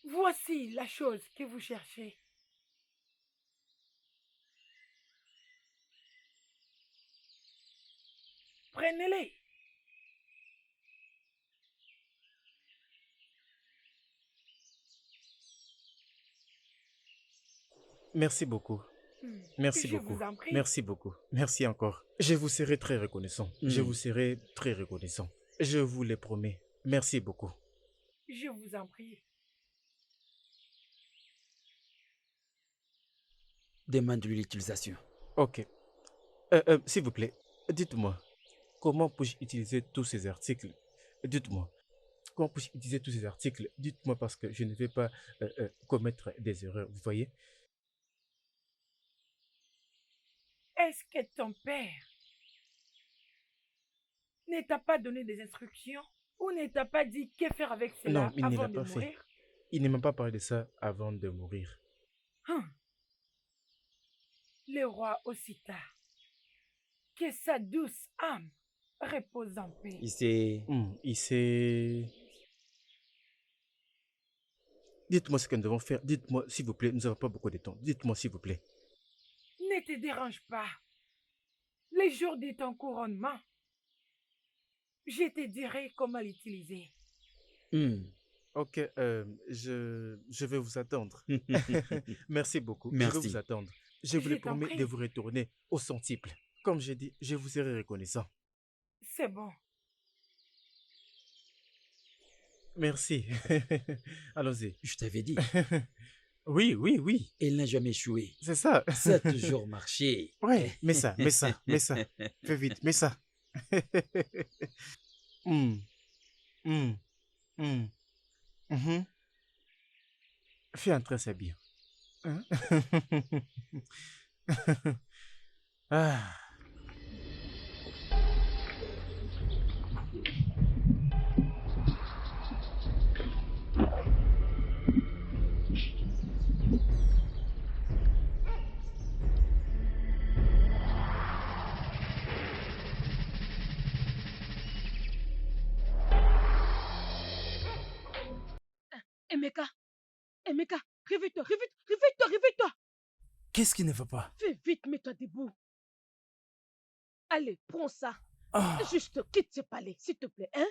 Voici la chose que vous cherchez. Prenez-les. Merci beaucoup. Merci Je beaucoup. vous en prie. Merci beaucoup. Merci encore. Je vous serai très reconnaissant. Je vous serai très reconnaissant. Je vous le promets. Merci beaucoup. Je vous en prie. Demande-lui l'utilisation. Ok. S'il vous plaît, dites-moi, comment puis-je utiliser tous ces articles? Dites-moi. Comment puis-je utiliser tous ces articles? Dites-moi parce que je ne vais pas commettre des erreurs, vous voyez? Est-ce que ton père ne t'a pas donné des instructions ou ne t'a pas dit que faire avec cela Non, il ne avant l'a de pas fait. mourir? Il ne m'a pas parlé de ça avant de mourir. Le roi Osita, que sa douce âme repose en paix. Il s'est... Dites-moi ce que nous devons faire. Dites-moi, s'il vous plaît. Nous n'avons pas beaucoup de temps. Dites-moi, s'il vous plaît. Ne te dérange pas. Les jours de ton couronnement, je te dirai comment l'utiliser. Ok, je vais vous attendre. Merci beaucoup. Je Merci. vais vous attendre. Je vous Je le t'en promets prie. de vous retourner au centuple. Comme j'ai dit, je vous serai reconnaissant. C'est bon. Merci. Allons-y. Je t'avais dit, Oui, oui, oui. elle n'a jamais échoué. C'est ça. Ça a toujours marché. Ouais, mets ça, mets ça, mets ça. Fais vite, mets ça. Hum, hum, hum, mhm. Fais entrer ça bien. Hein? Ah. Emeka, Réveille-toi, réveille-toi, réveille-toi, réveille-toi. Qu'est-ce qui ne va pas? Fais vite, mets-toi debout. Allez, prends ça. Ah, Juste quitte ce palais, s'il te plaît, hein?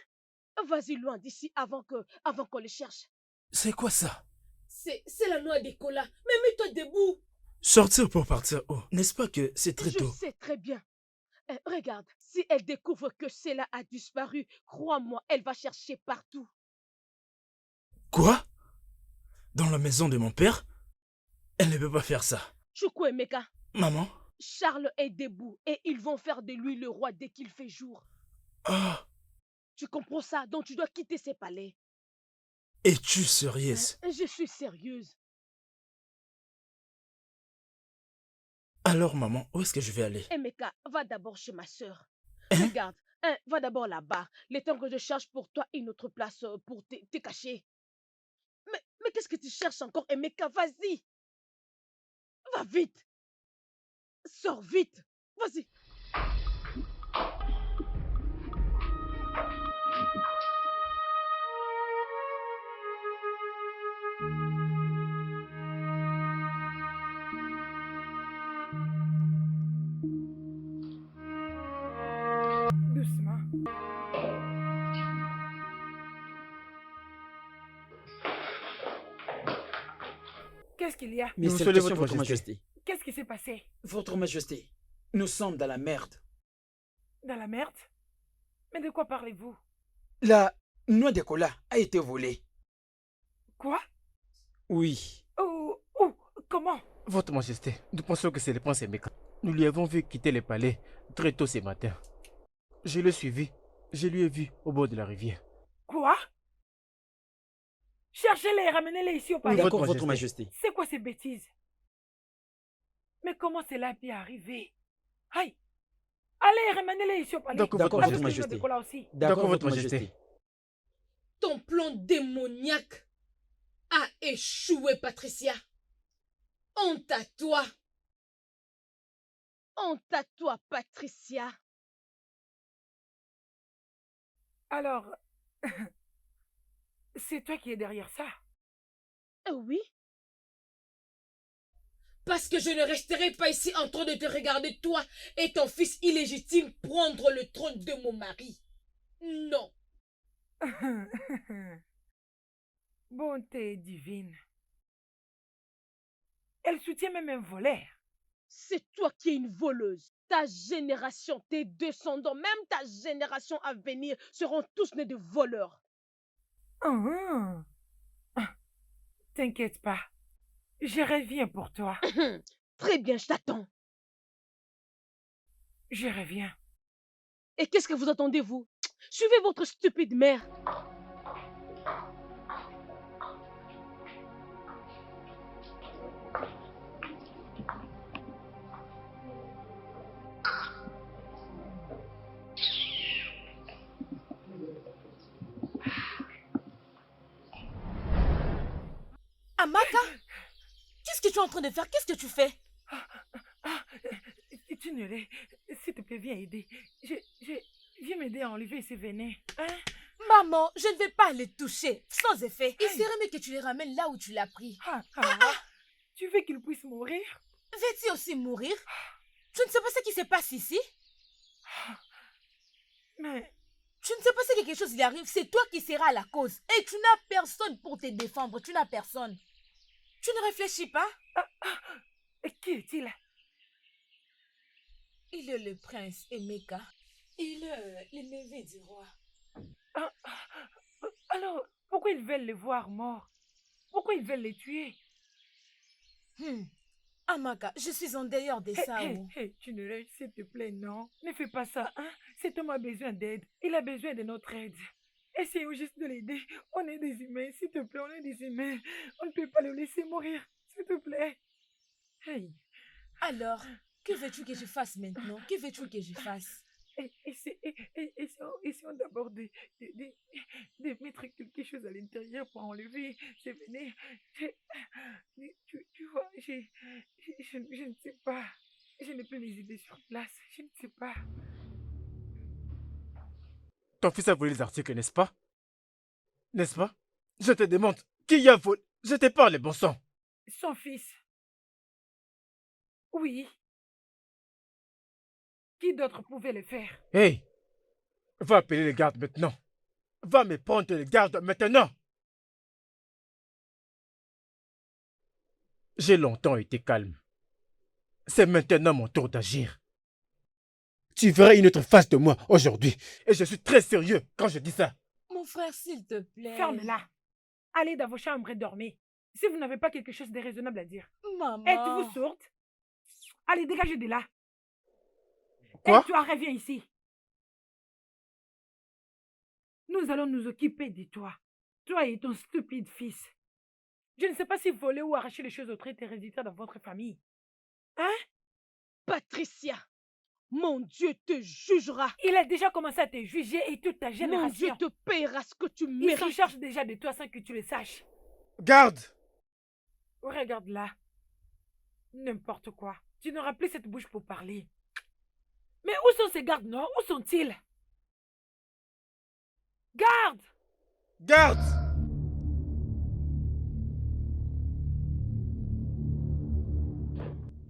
Vas-y loin d'ici avant qu'on le cherche. c'est quoi ça? C'est la noix des colas. Mais mets-toi debout. Sortir pour partir où? N'est-ce pas que c'est très Je tôt? sais très bien. Regarde, si elle découvre que Cela a disparu, crois-moi, elle va chercher partout. Quoi? Dans la maison de mon père? Elle ne peut pas faire ça. Choukou et Meka, Maman? Charles est debout et ils vont faire de lui le roi dès qu'il fait jour. Ah, Tu comprends ça? Donc tu dois quitter ces palais. es-tu sérieuse? Je suis sérieuse. Alors maman, où est-ce que je vais aller? Emeka, va d'abord chez ma sœur. Hein? Regarde, va d'abord là-bas. Le temps que je cherche pour toi une autre place pour te cacher. Mais qu'est-ce que tu cherches encore, Emeka? Vas-y. Va vite. Sors vite. Vas-y. Doucement. Qu'est-ce qu'il y a? Mais Nous c'est saluons question, votre Votre Majesté. Majesté. Qu'est-ce qui s'est passé? Votre Majesté, nous sommes dans la merde. Dans la merde? Mais de quoi parlez-vous? La noix de cola a été volée. Quoi? Oui. Où? Comment? Votre Majesté, nous pensons que c'est le prince Emeka. Nous lui avons vu quitter le palais très tôt ce matin. Je l'ai suivi. Je lui ai vu au bord de la rivière. Quoi? Cherchez-les et ramenez-les ici au Oui, palais. D'accord, Votre Votre Majesté. C'est quoi ces bêtises? Mais comment cela a pu arriver? Aïe! Allez, ramenez-les ici au palais. D'accord, D'accord, Votre Votre Avec Majesté. le cola aussi. D'accord, Votre Votre Majesté. Majesté. Ton plan démoniaque a échoué, Patricia. Honte à toi. Honte à toi, Patricia. Alors, c'est toi qui es derrière ça? Oui? Parce que je ne resterai pas ici en train de te regarder, toi et ton fils illégitime, prendre le trône de mon mari. Non. Bonté divine. Elle soutient même un voleur. C'est toi qui es une voleuse. Ta génération, tes descendants, même ta génération à venir seront tous nés de voleurs. Ah, ah. T'inquiète pas. Je reviens pour toi. Très bien, je t'attends. Je reviens. Et qu'est-ce que vous attendez, vous? Suivez votre stupide mère. Amaka, qu'est-ce que tu es en train de faire? Qu'est-ce que tu fais? Tu ne l'es. S'il te plaît, viens aider. Viens m'aider à enlever ces venins. Hein? Maman, je ne vais pas les toucher, sans effet. Il serait mieux que tu les ramènes là où tu l'as pris. Tu veux qu'il puisse mourir? Veux-tu aussi mourir? Tu ne sais pas ce qui se passe ici? Mais Tu ne sais pas si quelque chose lui arrive, c'est toi qui seras la cause. Et tu n'as personne pour te défendre, tu n'as personne. Tu ne réfléchis pas? qui est-il? Il est le prince Emeka. Il est le neveu du roi. Alors, pourquoi ils veulent les voir morts? Pourquoi ils veulent les tuer? Amaka, je suis en dehors de ça. Tu ne l'es, s'il te plaît, non. Ne fais pas ça, hein. Cet homme a besoin d'aide. Il a besoin de notre aide. Essayons juste de l'aider. On est des humains, s'il te plaît, on est des humains. On ne peut pas le laisser mourir, s'il te plaît. Hey. Alors, que veux-tu que je fasse maintenant? Que veux-tu que je fasse? Essayons d'abord de mettre quelque chose à l'intérieur pour enlever ces venins. Tu vois, je ne sais pas. Je n'ai plus les idées sur place. Je ne sais pas. Ton fils a volé les articles, n'est-ce pas? N'est-ce pas? Je te demande, qui a volé? Je te parle, bon sang. Son fils. Oui. Qui d'autre pouvait le faire? Hey, va appeler les gardes maintenant. Va me prendre les gardes maintenant. J'ai longtemps été calme. C'est maintenant mon tour d'agir. Tu verras une autre face de moi aujourd'hui. Et je suis très sérieux quand je dis ça. Mon frère, s'il te plaît. Ferme-la. Allez dans vos chambres et dormez. Si vous n'avez pas quelque chose de raisonnable à dire. Maman. Êtes-vous sourde? Allez, dégagez de là. Quoi? Et toi, reviens ici. Nous allons nous occuper de toi. Toi et ton stupide fils. Je ne sais pas si voler ou arracher les choses au trait héréditaire dans votre famille. Hein? Patricia, mon Dieu te jugera. Il a déjà commencé à te juger et toute ta Mon génération. Dieu te paiera ce que tu Il s'en mérites. charge déjà de toi sans que tu le saches. Garde! Regarde là. N'importe quoi. Tu n'auras plus cette bouche pour parler. Mais où sont ces gardes, non? Où sont-ils? Garde! Garde!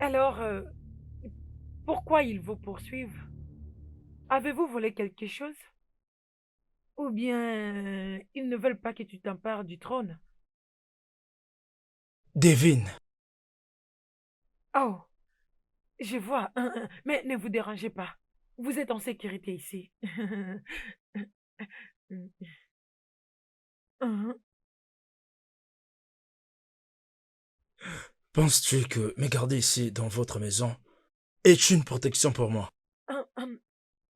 Alors, pourquoi ils vous poursuivent? Avez-vous volé quelque chose? Ou bien ils ne veulent pas que tu t'empares du trône? Devine. Oh, je vois. Mais ne vous dérangez pas. Vous êtes en sécurité ici. Penses-tu que me garder ici dans votre maison est une protection pour moi?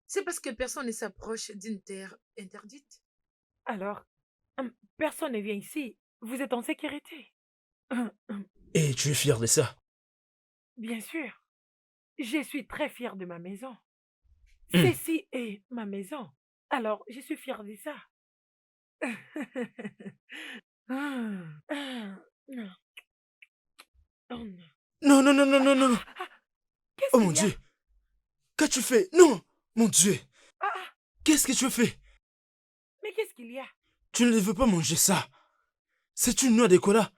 C'est parce que personne ne s'approche d'une terre interdite. Alors, personne ne vient ici. Vous êtes en sécurité. Et tu es fier de ça? Bien sûr. Je suis très fière de ma maison. Ceci est ma maison. Alors, je suis fière de ça. Non, non, non, non, non, non, non. Qu'est-ce Oh mon qu'il y a? Dieu. Qu'as-tu fait? Non, mon Dieu. Ah, Qu'est-ce que tu as fait? mais qu'est-ce qu'il y a? Tu ne veux pas manger ça. C'est une noix de cola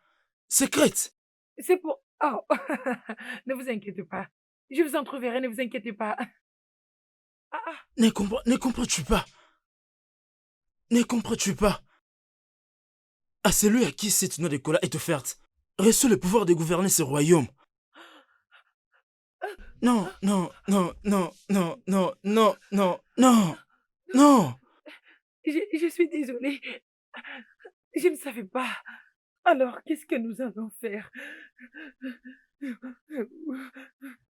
secrète. C'est pour... Oh, ne vous inquiétez pas. Je vous en trouverai, ne vous inquiétez pas. Ne comprends-tu pas? Ne comprends-tu pas? À celui à qui cette noix de cola est offerte, reçoit le pouvoir de gouverner ce royaume. Non, non, non, non, non, non, non, non, non, non. Je suis désolée. Je ne savais pas. Alors, qu'est-ce que nous allons faire?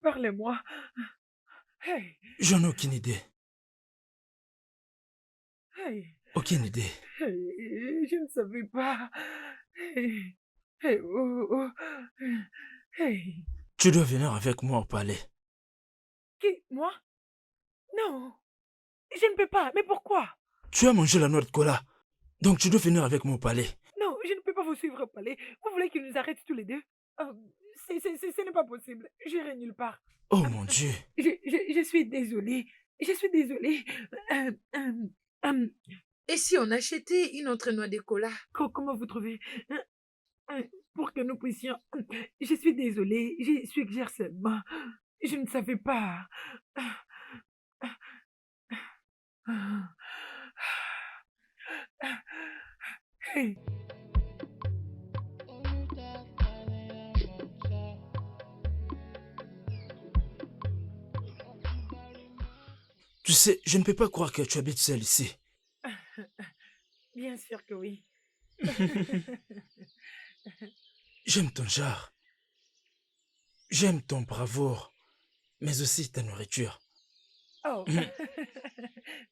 Parlez-moi. Hey, J'en ai aucune idée. hey, Aucune idée. hey, je ne savais pas. Hey, hey, oh, oh, hey. Tu dois venir avec moi au palais. Qui? Moi? Non. Je ne peux pas. Mais pourquoi? Tu as mangé la noix de cola. Donc tu dois venir avec moi au palais. Non, je ne peux pas vous suivre au palais. Vous voulez qu'ils nous arrêtent tous les deux? Oh, ce n'est pas possible. J'irai nulle part. Oh mon Dieu. Je suis désolée. Je suis désolée. Et si on achetait une autre noix de cola? Comment vous trouvez? Pour que nous puissions... Je suis désolée. Je suggère seulement. Je ne savais pas. Hey. Tu sais, je ne peux pas croire que tu habites seul ici. Bien sûr que oui. J'aime ton genre. J'aime ton bravoure, mais aussi ta nourriture. Oh,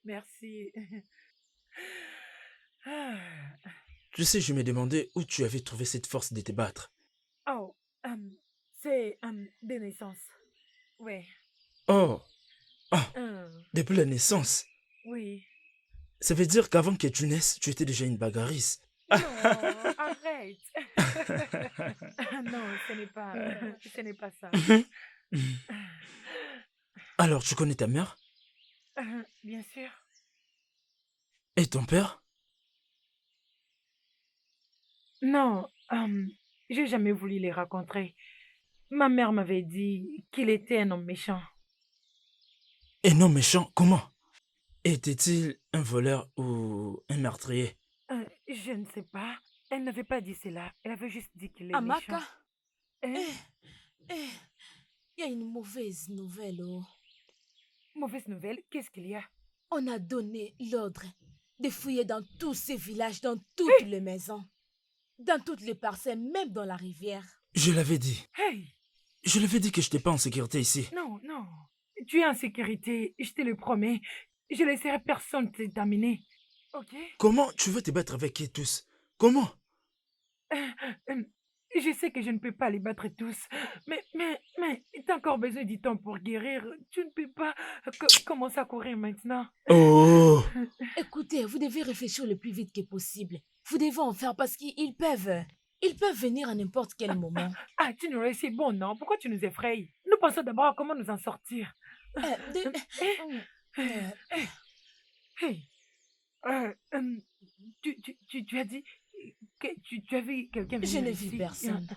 merci. Tu sais, je me demandais où tu avais trouvé cette force de te battre. Oh, c'est des naissances. Oui. Oh, depuis la naissance. Oui. Ça veut dire qu'avant que tu naisses, tu étais déjà une bagarrisse. Non, arrête. Non, ce n'est pas ça. Alors, tu connais ta mère? Bien sûr. Et ton père? Non, J'ai jamais voulu les rencontrer. Ma mère m'avait dit qu'il était un homme méchant. Un homme méchant, comment? Était-il un voleur ou un meurtrier? Je ne sais pas. Elle n'avait pas dit cela. Elle avait juste dit qu'il est méchant. Amaka, Hein? il y a une mauvaise nouvelle. Oh. Mauvaise nouvelle, qu'est-ce qu'il y a? On a donné l'ordre de fouiller dans tous ces villages, dans toutes les maisons, dans toutes les parcelles, même dans la rivière. Je l'avais dit. Hey! Je l'avais dit que je n'étais pas en sécurité ici. Non, non. Tu es en sécurité, je te le promets. Je laisserai personne t'examiner. Ok? Comment tu veux te battre avec eux tous? Comment? Je sais que je ne peux pas les battre tous, mais tu as encore besoin du temps pour guérir. Tu ne peux pas commencer à courir maintenant. Oh! Écoutez, vous devez réfléchir le plus vite que possible. Vous devez en faire parce qu'ils peuvent venir à n'importe quel moment. Ah, tu nous laisses bon, non? Pourquoi tu nous effrayes? Nous pensons d'abord à comment nous en sortir. Hey, tu as dit que tu as vu quelqu'un venir Je n'ai ici. vu personne.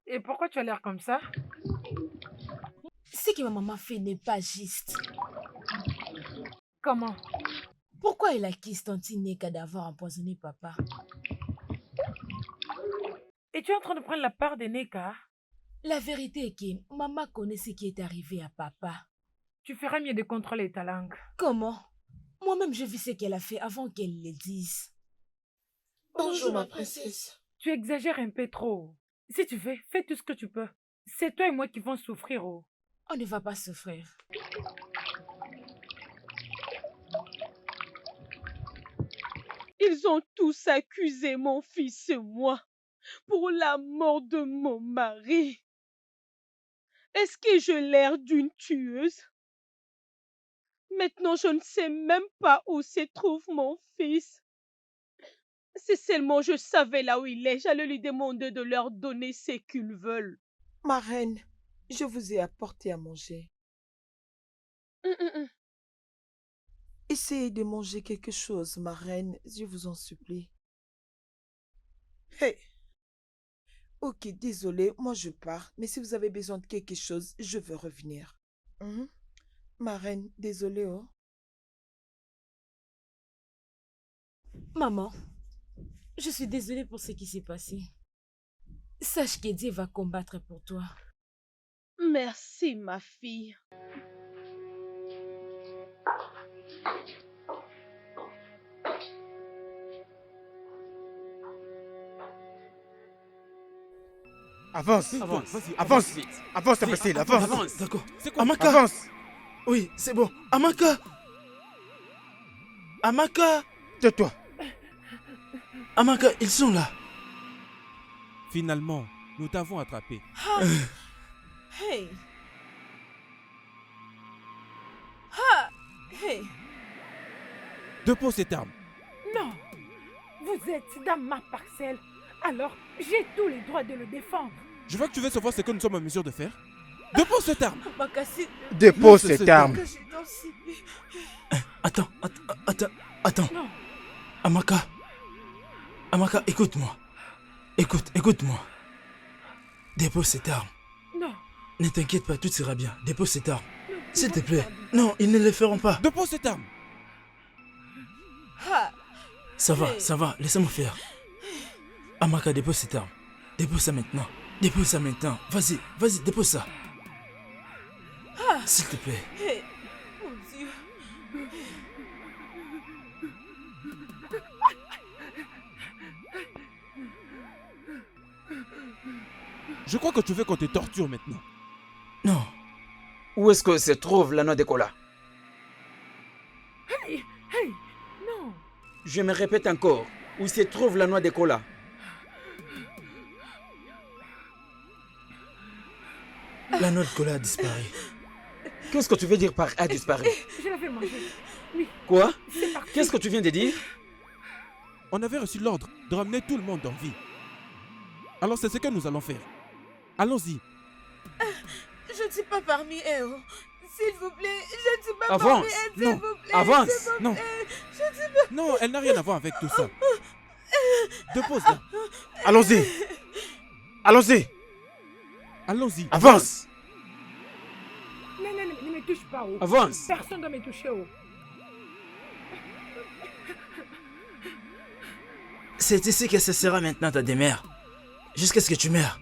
Et pourquoi tu as l'air comme ça? Ce que ma maman fait n'est pas juste. Comment? Pourquoi elle accuse Tante Neka d'avoir empoisonné papa? Et tu es en train de prendre la part de Neka? La vérité est que maman connaît ce qui est arrivé à papa. Tu feras mieux de contrôler ta langue. Comment? Moi-même, je vis ce qu'elle a fait avant qu'elle le dise. Bonjour, ma princesse. Tu exagères un peu trop. Si tu veux, fais tout ce que tu peux. C'est toi et moi qui vont souffrir. Oh. On ne va pas souffrir. Ils ont tous accusé mon fils et moi pour la mort de mon mari. Est-ce que j'ai l'air d'une tueuse? Maintenant, je ne sais même pas où se trouve mon fils. Si seulement je savais là où il est, j'allais lui demander de leur donner ce qu'ils veulent. Ma reine, je vous ai apporté à manger. Essayez de manger quelque chose, ma reine, je vous en supplie. Hey. Ok, désolé, moi je pars, mais si vous avez besoin de quelque chose, je veux revenir. Ma reine, désolée, oh. Maman, je suis désolée pour ce qui s'est passé. Sache que Dieu va combattre pour toi. Merci, ma fille. Avance, Avance, avance, avance vite. avance, imbécile, avance. Avance. D'accord. C'est quoi? Amaka! Avance. Oui, c'est bon. Amaka! Amaka! Tais-toi. Amaka, ils sont là. Finalement, nous t'avons attrapé. Hey! Ah! Hey! Dépose cette arme. Non, vous êtes dans ma parcelle. Alors, j'ai tous les droits de le défendre. Je vois que tu veux savoir ce que nous sommes en mesure de faire. Dépose cette arme. Makassi, Dépose Non, c'est cette arme. que je t'en supplie. Attends. Non. Amaka. Amaka, écoute-moi. Écoute-moi. Dépose cette arme. Non. Ne t'inquiète pas, tout sera bien. Dépose cette arme. S'il te plaît. Non, ils ne le feront pas. Dépose cette arme. Ah! Ça va, laissez-moi faire. Amaka, dépose cette arme. Dépose ça maintenant. Vas-y, dépose ça. S'il te plaît. Hey! Mon Dieu! Je crois que tu veux qu'on te torture maintenant. Non. Où est-ce que se trouve la noix de cola? Hey, non. Je me répète encore. Où se trouve la noix de cola? La noix de cola a disparu. Qu'est-ce que tu veux dire par a disparu? Je l'avais mangé. Oui, Quoi? c'est parti. Qu'est-ce que tu viens de dire? On avait reçu l'ordre de ramener tout le monde en vie. Alors c'est ce que nous allons faire. Allons-y. Je ne suis pas parmi eux. S'il vous plaît, je ne suis pas Avance. mariée, s'il Non. vous plaît. Avance. s'il vous Non. plaît. Je ne suis pas... Non, elle n'a rien à voir avec tout ça. Dépose-la. Allons-y. Allons-y. Allons-y. Avance. Non, ne me touche pas. Oh. Avance. Personne ne doit me toucher. Oh. C'est ici que ce sera maintenant ta demeure. Jusqu'à ce que tu meurs.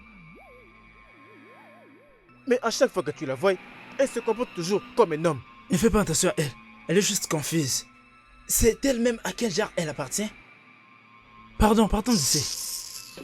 Mais à chaque fois que tu la vois, elle se comporte toujours comme un homme. Ne fais pas attention à elle. Elle est juste confuse. C'est elle-même à quel genre elle appartient? Pardon, partons d'ici.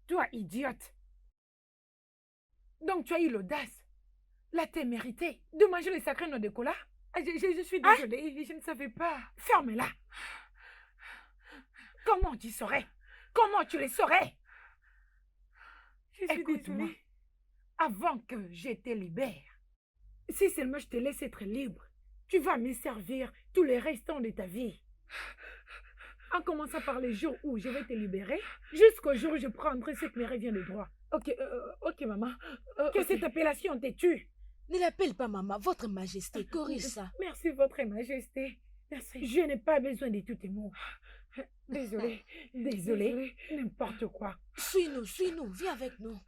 Toi, idiote. Donc, tu as eu l'audace, la témérité de manger les sacrés noix de cola? Je suis désolée, je ne savais pas. Ferme-la. Comment tu saurais? Comment tu les saurais? Je suis désolée. Avant que je te libère, si seulement je te laisse être libre, tu vas me servir tous les restants de ta vie. En commençant par le jour où je vais te libérer, jusqu'au jour où je prendrai ce qui me revient de droit. Ok, maman. Que cette appellation te tue. Ne l'appelle pas maman, votre majesté, corrige ça. Merci, votre majesté. Merci. Je n'ai pas besoin de tous tes mots. Désolée, n'importe quoi. Suis-nous, viens avec nous.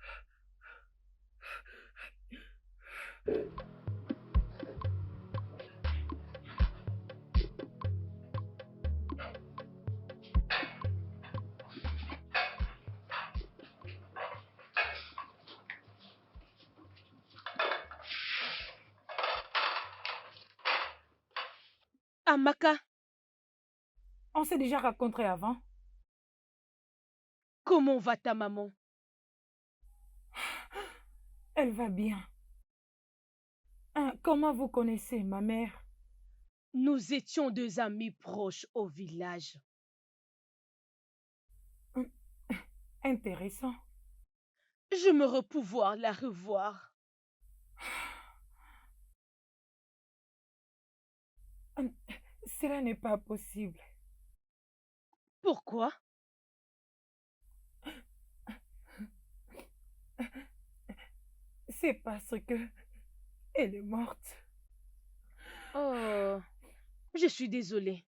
Amaka, On s'est déjà rencontrés avant. comment va ta maman? Elle va bien. Comment vous connaissez ma mère? Nous étions deux amis proches au village. Intéressant. J'aimerais pouvoir la revoir. Cela n'est pas possible. Pourquoi? C'est parce que elle est morte. Oh, je suis désolée.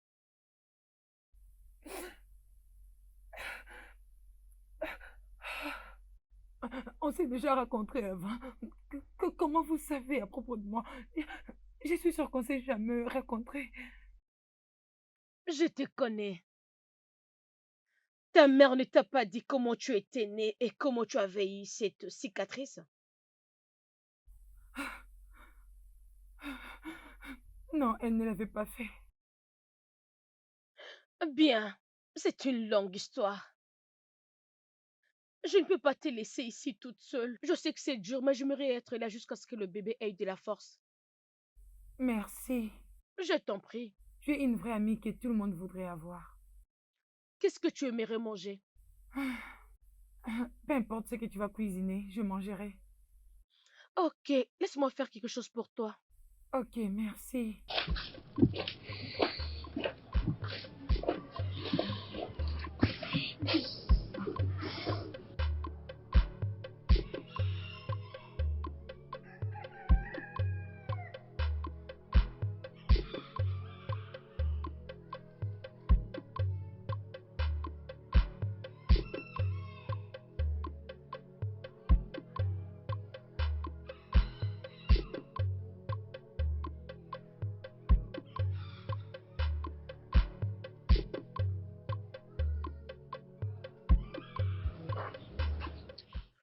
On s'est déjà rencontrés avant. Comment vous savez à propos de moi? Je suis sûre qu'on ne s'est jamais rencontrés. Je te connais. Ta mère ne t'a pas dit comment tu étais née et comment tu avais eu cette cicatrice? Non, elle ne l'avait pas fait. Bien, c'est une longue histoire. Je ne peux pas te laisser ici toute seule. Je sais que c'est dur, mais j'aimerais être là jusqu'à ce que le bébé ait de la force. Merci. Je t'en prie. Tu es une vraie amie que tout le monde voudrait avoir. Qu'est-ce que tu aimerais manger? Peu importe ce que tu vas cuisiner, je mangerai. Ok, laisse-moi faire quelque chose pour toi. Ok, merci.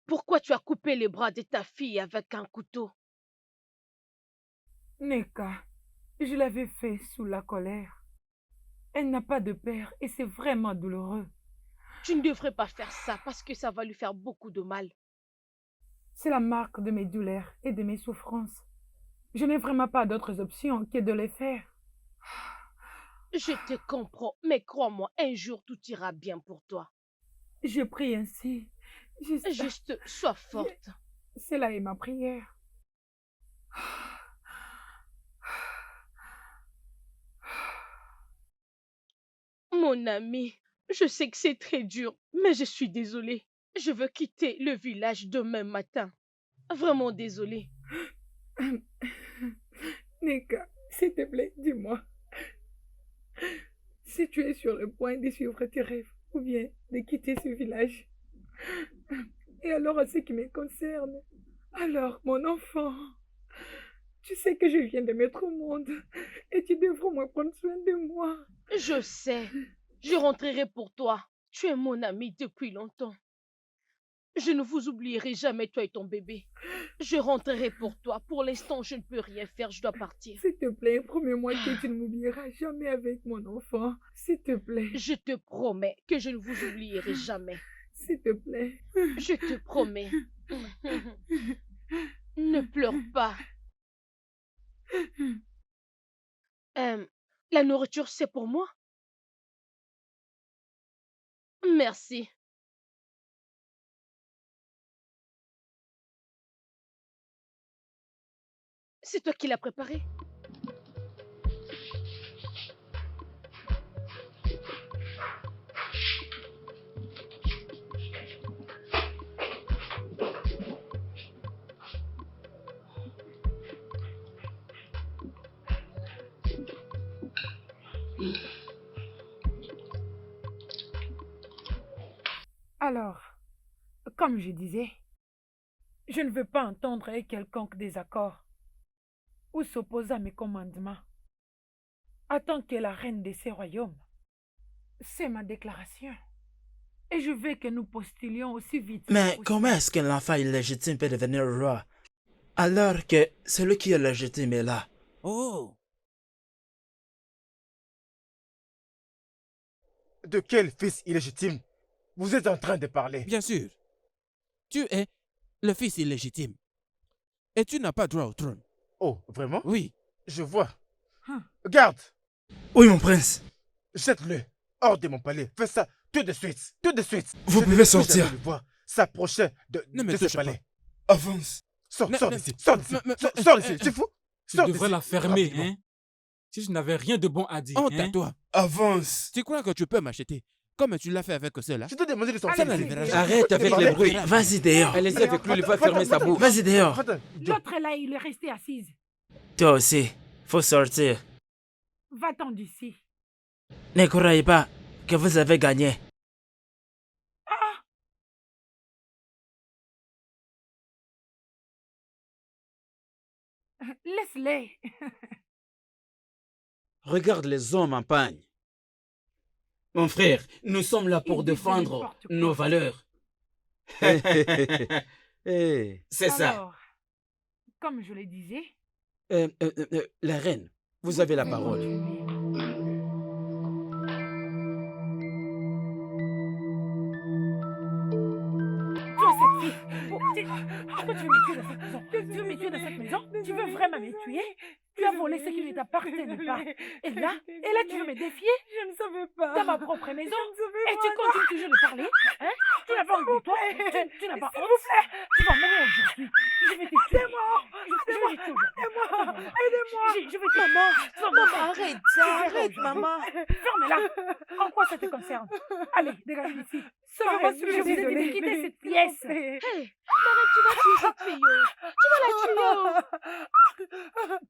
Pourquoi tu as coupé les bras de ta fille avec un couteau? Neka, je l'avais fait sous la colère. Elle n'a pas de père et c'est vraiment douloureux. Tu ne devrais pas faire ça parce que ça va lui faire beaucoup de mal. C'est la marque de mes douleurs et de mes souffrances. Je n'ai vraiment pas d'autres options que de les faire. Je te comprends, mais crois-moi, un jour tout ira bien pour toi. Je prie ainsi. Juste sois forte. Cela est ma prière. Mon ami, je sais que c'est très dur, mais je suis désolée. Je veux quitter le village demain matin. Vraiment désolée. Nika, s'il te plaît, dis-moi. Si tu es sur le point de suivre tes rêves ou bien de quitter ce village. Et alors, en ce qui me concerne, alors, mon enfant, tu sais que je viens de mettre au monde et tu devrais au moins prendre soin de moi. Je sais. Je rentrerai pour toi. Tu es mon ami depuis longtemps. Je ne vous oublierai jamais, toi et ton bébé. Je rentrerai pour toi. Pour l'instant, je ne peux rien faire. Je dois partir. S'il te plaît, promets-moi que tu ne m'oublieras jamais avec mon enfant. S'il te plaît. Je te promets que je ne vous oublierai jamais. S'il te plaît. Je te promets. Ne pleure pas. La nourriture, c'est pour moi? Merci. C'est toi qui l'as préparé? Alors, comme je disais, je ne veux pas entendre quelconque désaccord ou s'opposer à mes commandements. Attends que la reine de ces royaumes, c'est ma déclaration. Et je veux que nous postulions aussi vite. Mais que comment est-ce qu'un enfant illégitime peut devenir roi alors que celui qui est légitime est là? Oh, De quel fils illégitime vous êtes en train de parler? bien sûr. Tu es le fils illégitime. Et tu n'as pas droit au trône. Oh, vraiment? Oui. Je vois. Hum. Garde, Oui, mon prince. jette-le hors de mon palais. Fais ça tout de suite. Tout de suite. Vous Je pouvez ne veux plus sortir. jamais le voir s'approcher Ne me de ce touche pas. palais. Avance. Sors, Ne- sors ne- d'ici. Sors d'ici. mais- Sors d'ici. C'est fou. Tu Sors devrais d'ici. la fermer, Rapidement. hein? Si je n'avais rien de bon à dire. Honte hein? à toi. Avance. Tu crois que tu peux m'acheter comme tu l'as fait avec ceux-là? Je t'ai demandé de sortir. Ça n'arrivera jamais. Arrête avec parlez? les bruits. Vas-y dehors. Allez-y avec lui, il va Attends, fermer sa attends, bouche. Vas-y dehors. Attends, L'autre là, il est resté assise. Toi aussi, faut sortir. Va-t'en d'ici. Ne croyez pas que vous avez gagné. Laisse-les. Regarde les hommes en pagne. Mon frère, nous sommes là pour Il dit défendre n'importe quoi. nos valeurs. Eh, C'est ça. Alors, comme je le disais, la reine, vous avez la pouvez parole. continuer. Toi, cette fille, pourquoi tu veux me tuer dans cette maison? Tu veux me tuer dans cette maison? Tu veux vraiment me tuer? Tu as volé ce qui ne t'appartenait pas. Et là, tu veux me défier? Je ne savais pas. Dans ma propre maison? Je ne savais Et pas, tu non. continues toujours de parler? Hein? Tu n'as pas honte de toi? Tu n'as pas honte? Tu vas mourir aujourd'hui. Je vais te tuer. Je vais te tuer aujourd'hui. Aidez-moi. Je vais te tuer. Tu vas mourir. Arrête Tu ça, verras arrête, aujourd'hui. maman. Ferme-la. En quoi ça te concerne? Allez, dégage d'ici. Ça va pas Je se vous ai dit désolé. de quitter cette pièce. Hey, Maman, tu vas tuer cette fille. Tu vas la tuer.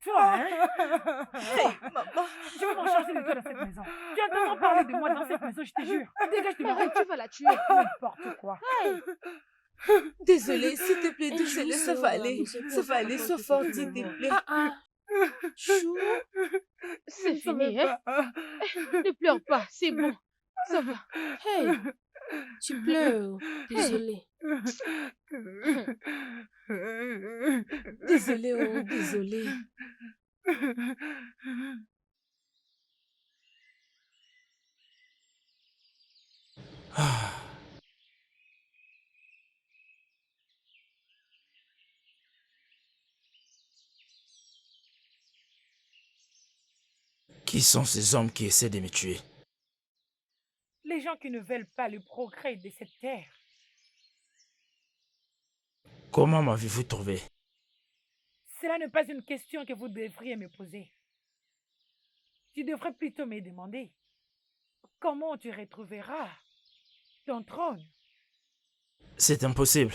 Toi, hein? Hey, maman. Je vais m'en charger de toi dans cette maison. Tu entendras parler de moi dans cette maison, je te jure. Dégage de ma Maman, route. tu vas la tuer. N'importe quoi. Désolée, s'il te plaît, Un touche-le, jour, ça va aller. nous Ça va aller, sois fort, s'il te plaît. Chou. C'est fini, hein? Ne pleure pas, c'est bon. Ça va. Hey, tu pleures. Désolée. Désolée, oh, désolée. Qui sont ces hommes qui essaient de me tuer? Les gens qui ne veulent pas le progrès de cette terre. Comment m'avez-vous trouvé? Cela n'est pas une question que vous devriez me poser. Tu devrais plutôt me demander comment tu retrouveras ton trône. C'est impossible.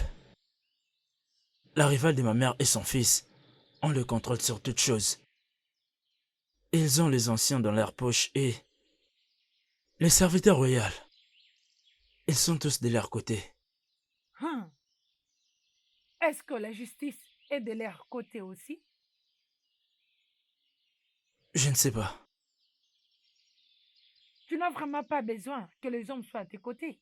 La rivale de ma mère et son fils ont le contrôle sur toute chose. Ils ont les anciens dans leur poche et les serviteurs royaux. Ils sont tous de leur côté. Est-ce que la justice est de leur côté aussi? Je ne sais pas. Tu n'as vraiment pas besoin que les hommes soient à tes côtés.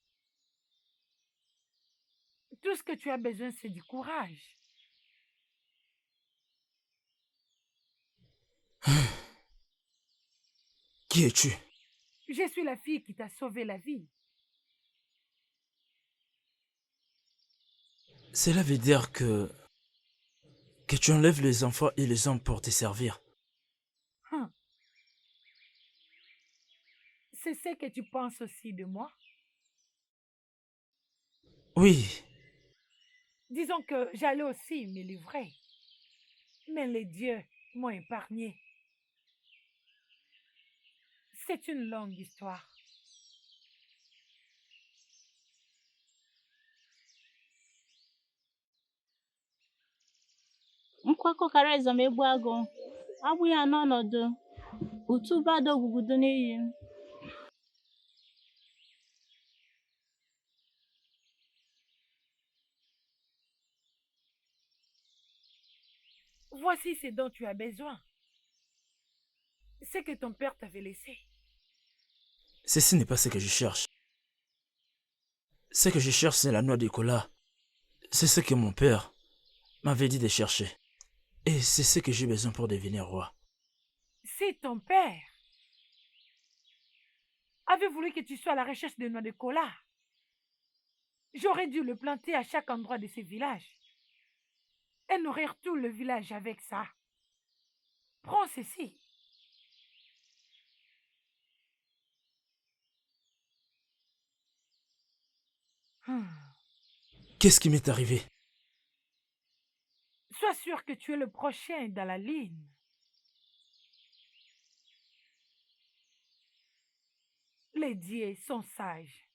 Tout ce que tu as besoin, c'est du courage. Qui es-tu? Je suis la fille qui t'a sauvé la vie. Cela veut dire que tu enlèves les enfants et les hommes pour te servir. C'est ce que tu penses aussi de moi? Oui. Disons que j'allais aussi me livrer. Mais les dieux m'ont épargné. C'est une longue histoire. Nkwakọ kara ezomegbu agụ abụ ya n'ọnọdụ utu bado gwugudo n'iyi. Voici ce dont tu as besoin. Ce que ton père t'avait laissé. Ceci n'est pas ce que je cherche. Ce que je cherche, c'est la noix de cola. C'est ce que mon père m'avait dit de chercher. Et c'est ce que j'ai besoin pour devenir roi. Si ton père avait voulu que tu sois à la recherche de noix de cola, j'aurais dû le planter à chaque endroit de ce village et nourrir tout le village avec ça. Prends ceci. Qu'est-ce qui m'est arrivé? Sois sûr que tu es le prochain dans la ligne. Les dieux sont sages.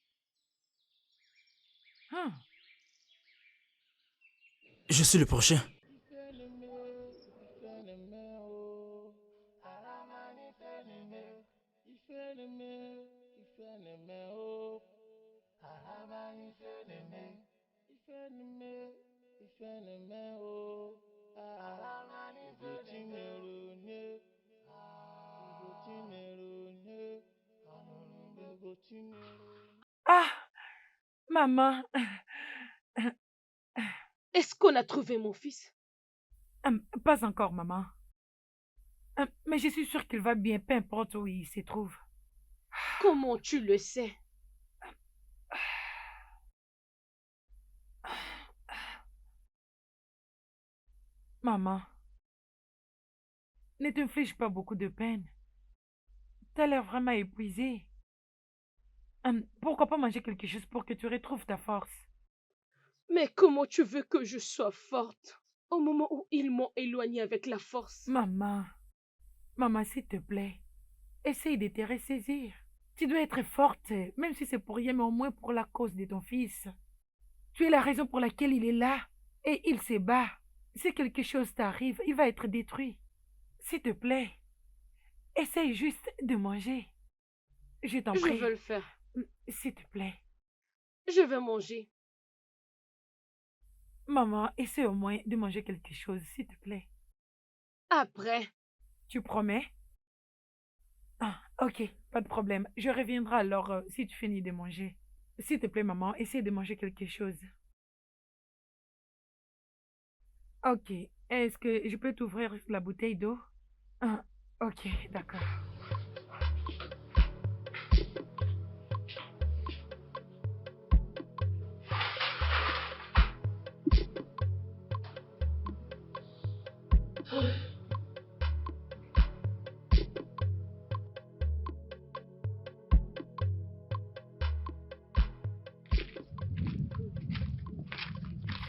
Je suis le prochain. Ah, maman. Est-ce qu'on a trouvé mon fils? Pas encore, maman. Mais je suis sûre qu'il va bien, peu importe où il se trouve. Comment tu le sais? Maman, ne t'inflige pas beaucoup de peine. T'as l'air vraiment épuisée. Pourquoi pas manger quelque chose pour que tu retrouves ta force? Mais comment tu veux que je sois forte au moment où ils m'ont éloignée avec la force? Maman, s'il te plaît, essaye de te ressaisir. Tu dois être forte, même si c'est pour rien, mais au moins pour la cause de ton fils. Tu es la raison pour laquelle il est là et il se bat. Si quelque chose t'arrive, il va être détruit. S'il te plaît, essaye juste de manger. Je t'en prie. Je veux le faire. S'il te plaît. Je vais manger. Maman, essaie au moins de manger quelque chose, s'il te plaît. Après. Tu promets? Ah, ok, pas de problème. Je reviendrai alors si tu finis de manger. S'il te plaît, maman, essaie de manger quelque chose. Ok, est-ce que je peux t'ouvrir la bouteille d'eau? Ah, ok, d'accord.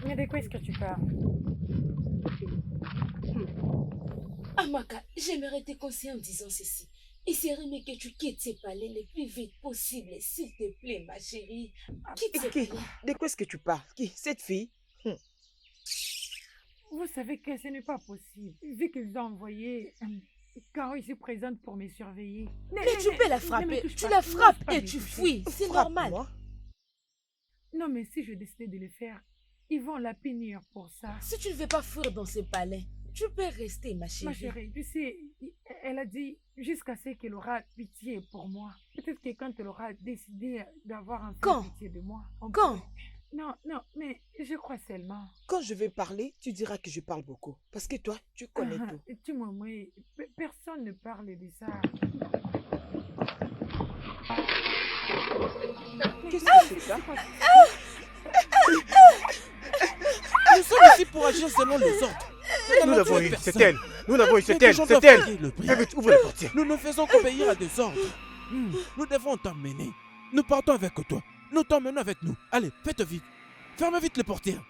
Mais de quoi est-ce que tu parles? Amaka, j'aimerais te conseiller en disant ceci. Il serait mieux que tu quittes ces palais le plus vite possible, s'il te plaît, ma chérie. Quitte ces Qui? palais. De quoi est-ce que tu parles? Qui? Cette fille? Vous savez que ce n'est pas possible. Vu qu'ils ont envoyé Caro ici présente pour me surveiller. Mais tu peux la frapper. Tu la frappes et tu fuis. C'est normal. Non, mais si je décidais de le faire, ils vont la punir pour ça. Si tu ne veux pas fuir dans ces palais, tu peux rester, ma chérie. Ma chérie, tu sais, elle a dit jusqu'à ce qu'elle aura pitié pour moi. Peut-être que quand elle aura décidé d'avoir un peu pitié de moi. Quand? Non, non, mais je crois seulement. Quand je vais parler, tu diras que je parle beaucoup. Parce que toi, tu connais tout. Tu moi, personne ne parle de ça. Qu'est-ce que c'est ça? Nous sommes ici pour agir selon les ordres. Nous l'avons eu, c'est elle. Nous l'avons eu, c'est elle, c'est elle. Ouvre la portière. Nous ne faisons qu'obéir à des ordres. Nous devons t'emmener. Nous partons avec toi. Nous t'emmenons avec nous. Allez, faites vite. Fermez vite les portières.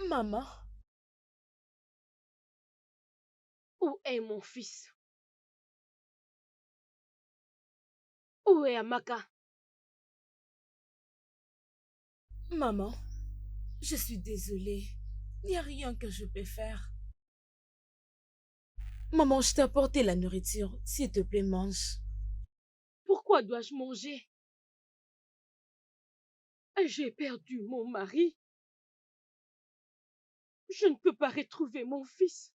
Maman. Où est mon fils? Où est Amaka? Maman, je suis désolée. Il n'y a rien que je peux faire. Maman, je t'ai apporté la nourriture. S'il te plaît, mange. Pourquoi dois-je manger? J'ai perdu mon mari. Je ne peux pas retrouver mon fils.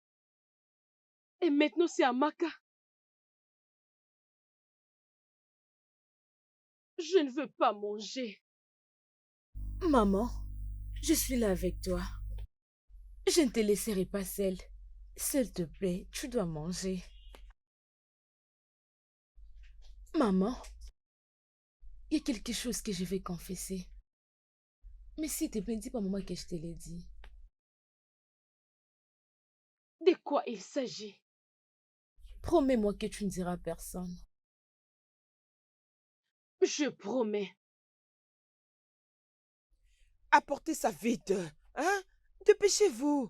Et maintenant, c'est Amaka. Je ne veux pas manger. Maman, je suis là avec toi. Je ne te laisserai pas seule. S'il te plaît, tu dois manger. Maman, il y a quelque chose que je vais confesser. Mais s'il te plaît, dis pas à maman que je te l'ai dit. De quoi il s'agit? Promets-moi que tu ne diras à personne. Je promets. Apportez ça vite. Hein? Dépêchez-vous.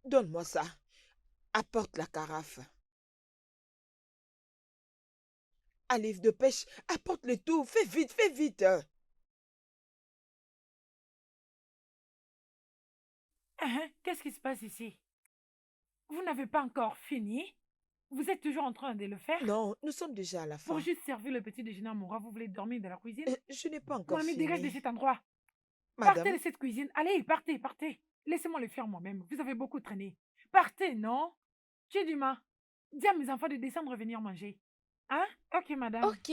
Donne-moi ça. Apporte la carafe. Un livre de pêche, apporte le tout. Fais vite, fais vite. Qu'est-ce qui se passe ici? Vous n'avez pas encore fini? Vous êtes toujours en train de le faire? Non, nous sommes déjà à la fin. Pour juste servir le petit déjeuner à mon roi, vous voulez dormir dans la cuisine? Je n'ai pas encore Mon ami, fini. dégage de cet endroit. Madame. Partez de cette cuisine. Allez, partez, partez. Laissez-moi le faire moi-même. Vous avez beaucoup traîné. Partez, non? Chidima, dis à mes enfants de descendre venir manger. Hein? Ok, madame. Ok.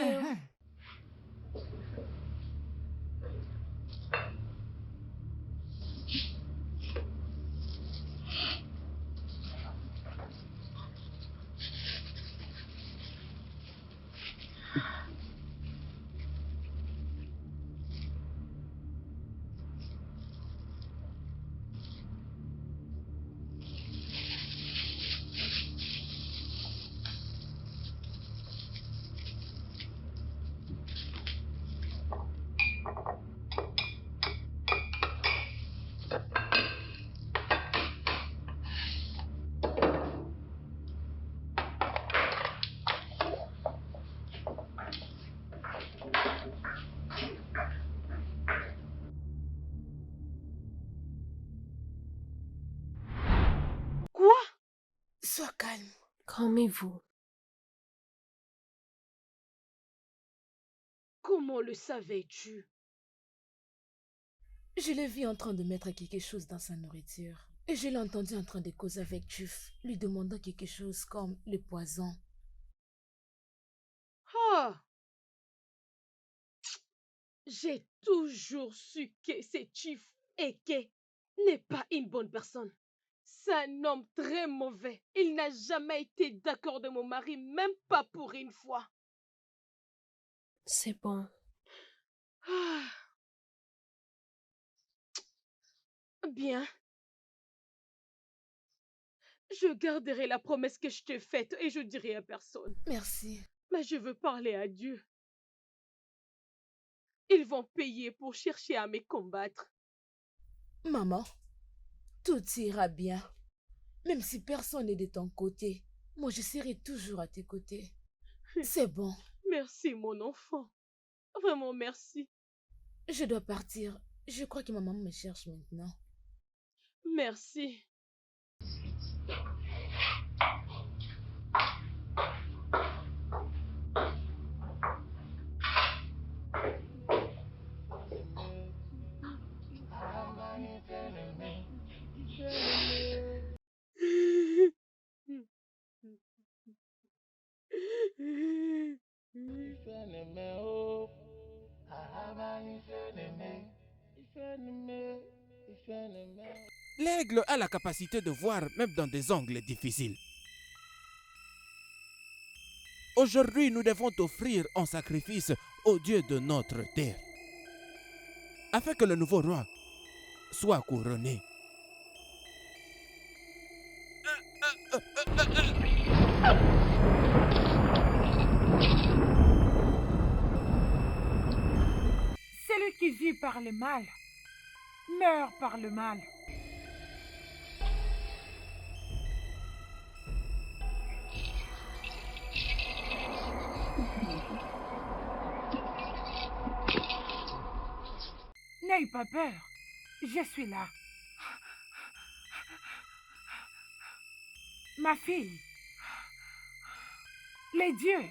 Sois calme. Calmez-vous. Comment le savais-tu? Je l'ai vu en train de mettre quelque chose dans sa nourriture. Et je l'ai entendu en train de causer avec Tuf, lui demandant quelque chose comme le poison. Ah! J'ai toujours su que ce Chief Eke n'est pas une bonne personne. C'est un homme très mauvais. Il n'a jamais été d'accord de mon mari, même pas pour une fois. C'est bon. Ah, bien. Je garderai la promesse que je t'ai faite et je dirai à personne. Merci. Mais je veux parler à Dieu. Ils vont payer pour chercher à me combattre. Maman, tout ira bien. Même si personne n'est de ton côté, moi je serai toujours à tes côtés. C'est bon. Merci, mon enfant. Vraiment merci. Je dois partir. Je crois que ma maman me cherche maintenant. Merci. L'aigle a la capacité de voir même dans des angles difficiles. Aujourd'hui, nous devons t'offrir en sacrifice au Dieu de notre terre, afin que le nouveau roi soit couronné. Celui qui vit par le mal meurt par le mal. N'aie pas peur, je suis là. Ma fille, les dieux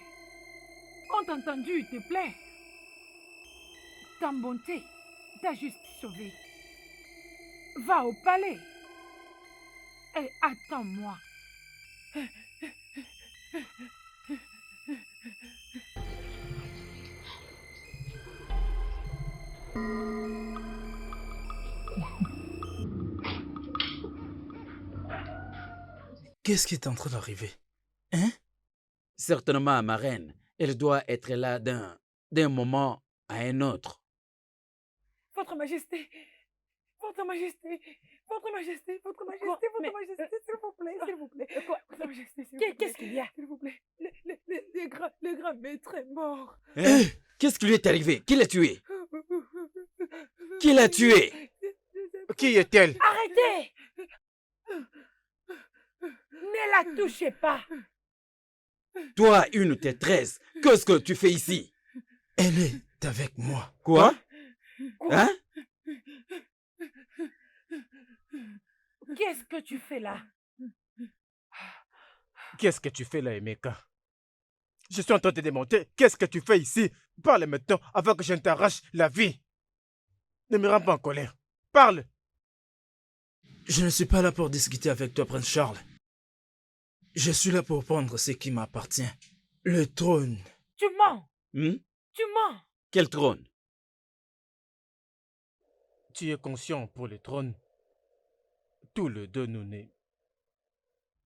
ont entendu te plaire. Ta bonté t'a juste sauvé. Va au palais et attends-moi. Qu'est-ce qui est en train d'arriver? Hein? Certainement, ma reine, elle doit être là d'un moment à un autre. Votre Majesté, Votre Majesté, Votre Majesté, Votre Majesté, Votre Majesté, s'il vous plaît, s'il vous plaît. Votre Majesté, s'il vous plaît. Qu'est-ce qu'il y a? S'il vous plaît. Le grand maître est mort. Hein? Qu'est-ce qui lui est arrivé? Qui l'a tué? Qui l'a tué? Qui est-elle? Arrêtez! Ne la touchez pas. Toi, une traîtresse, qu'est-ce que tu fais ici? Elle est avec moi. Quoi? Hein? Qu'est-ce que tu fais là? Qu'est-ce que tu fais là, Emeka? Je suis en train de te démonter. Qu'est-ce que tu fais ici? Parle maintenant avant que je ne t'arrache la vie. Ne me rends pas en colère. Parle. Je ne suis pas là pour discuter avec toi, Prince Charles. Je suis là pour prendre ce qui m'appartient. Le trône. Tu mens. Hmm? Tu mens. Quel trône? Tu es conscient pour le trône. Tous les deux, nous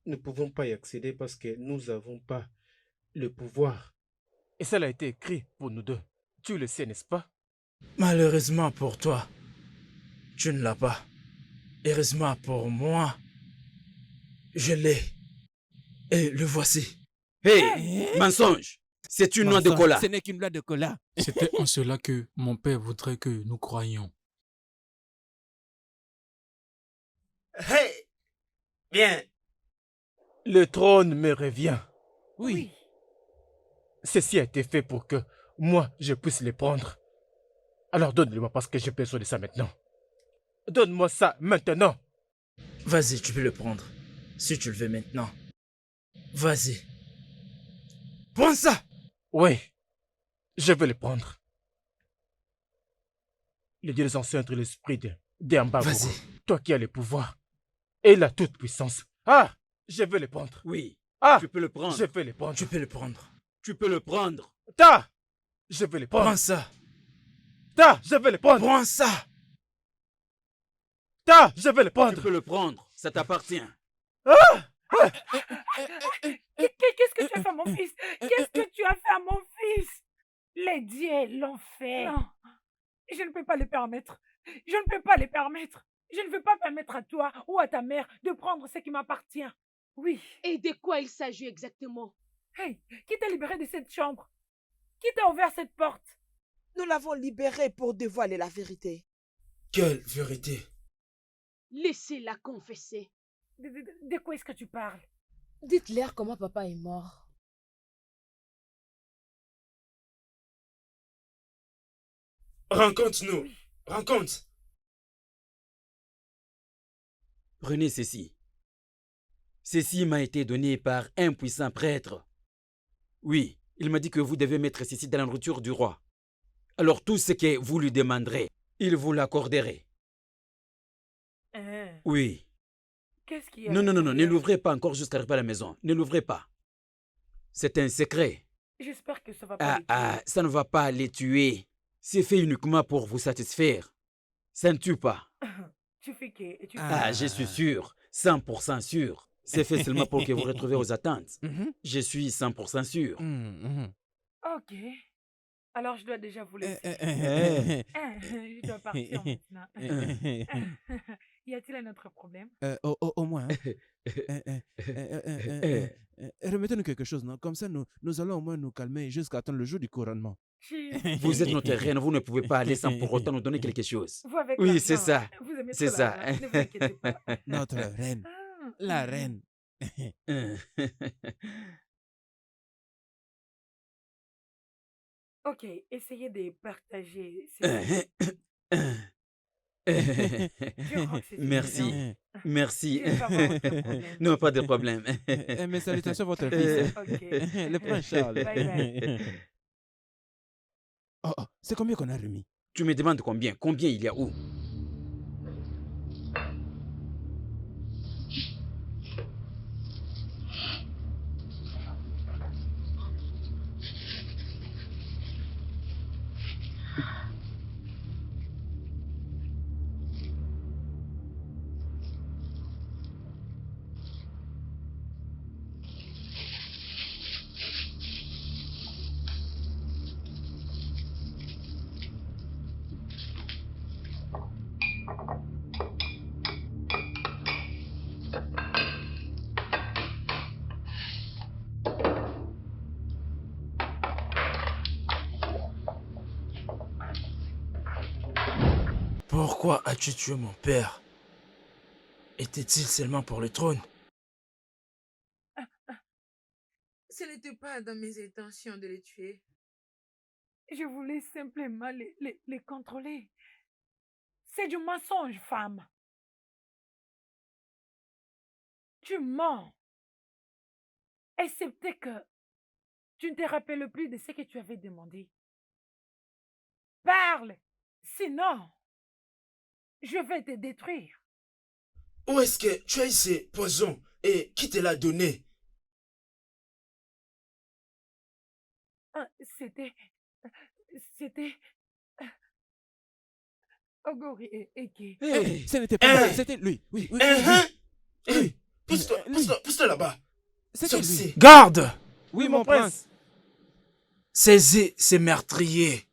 ne pouvons pas y accéder parce que nous n'avons pas le pouvoir. Et ça a été écrit pour nous deux. Tu le sais, n'est-ce pas? Malheureusement pour toi, tu ne l'as pas. Heureusement pour moi, je l'ai. Et le voici. Hey, mensonge! C'est une noix de cola. Ce n'est qu'une noix de cola. C'était en cela que mon père voudrait que nous croyions. Hey! Bien. Le trône me revient. Oui. Ceci a été fait pour que moi, je puisse les prendre. Alors donne-le-moi parce que j'ai besoin de ça maintenant. Donne-moi ça maintenant. Vas-y, tu peux le prendre. Si tu le veux maintenant. Vas-y. Prends ça! Oui, je vais le prendre. Le Dieu des anciens entre l'esprit d'Ambagoro. Vas-y. Toi qui as le pouvoir et la toute puissance. Ah! Je vais le prendre. Oui. Ah! Tu peux le prendre. Je vais le prendre. Tu peux le prendre. Tu peux le prendre. Ta! Je vais le prendre. Prends ça. Ta! Je vais le prendre. Prends ça. Ta! Je vais le prendre. Tu peux le prendre. Ça t'appartient. Ah! Qu'est-ce que tu as fait à mon fils? Qu'est-ce que tu as fait à mon fils? Les dieux l'ont fait. Non, je ne peux pas les permettre. Je ne peux pas les permettre. Je ne veux pas permettre à toi ou à ta mère de prendre ce qui m'appartient. Oui. Et de quoi il s'agit exactement? Hey, qui t'a libéré de cette chambre? Qui t'a ouvert cette porte? Nous l'avons libérée pour dévoiler la vérité. Quelle vérité? Laissez-la confesser. De quoi est-ce que tu parles? Dites-leur comment papa est mort. Rencontre-nous. Rencontre. Prenez ceci. Ceci m'a été donné par un puissant prêtre. Oui, il m'a dit que vous devez mettre ceci dans la nourriture du roi. Alors tout ce que vous lui demanderez, il vous l'accorderait. Oui. Qu'est-ce qu'il y a? Non, ne l'ouvrez pas encore jusqu'à arriver à la maison. Ne l'ouvrez pas. C'est un secret. J'espère que ça va pas les tuer. Ça ne va pas les tuer. C'est fait uniquement pour vous satisfaire. Ça ne tue pas. Tu fais que... Je suis sûr. 100% sûr. C'est fait seulement pour que vous retrouviez aux attentes. Je suis 100% sûr. Ok. Alors, je dois déjà vous laisser. Je dois partir maintenant. Y a-t-il un autre problème? Au moins. Remettez-nous quelque chose, non? Comme ça, nous allons au moins nous calmer jusqu'à attendre le jour du couronnement. Vous êtes notre reine, vous ne pouvez pas aller sans pour autant nous donner quelque chose. Vous avec Oui, l'argent, c'est ça. vous aimez C'est trop ça. l'argent, ne vous inquiétez pas. Notre reine. La reine. Ok, essayez de partager. Merci. Merci. Je vais pas avoir aucun problème. Non, pas de problème. Mes salutations à votre fils. Ok. Le prince Charles. Bye bye. Oh, c'est combien qu'on a remis? Tu me demandes combien? Combien il y a où? Pourquoi as-tu tué mon père? Était-il seulement pour le trône? Ce n'était pas dans mes intentions de les tuer. Je voulais simplement les contrôler. C'est du mensonge, femme. Tu mens. Excepté que tu ne te rappelles plus de ce que tu avais demandé. Parle, sinon, je vais te détruire. Où est-ce que tu as eu ces poisons et qui te l'a donné? C'était Ogori et Eke. Hey, ce n'était pas lui, c'était lui. Oui. Hey, pousse-toi là-bas. C'était lui. Garde! Oui, mon prince. Saisis ces meurtriers.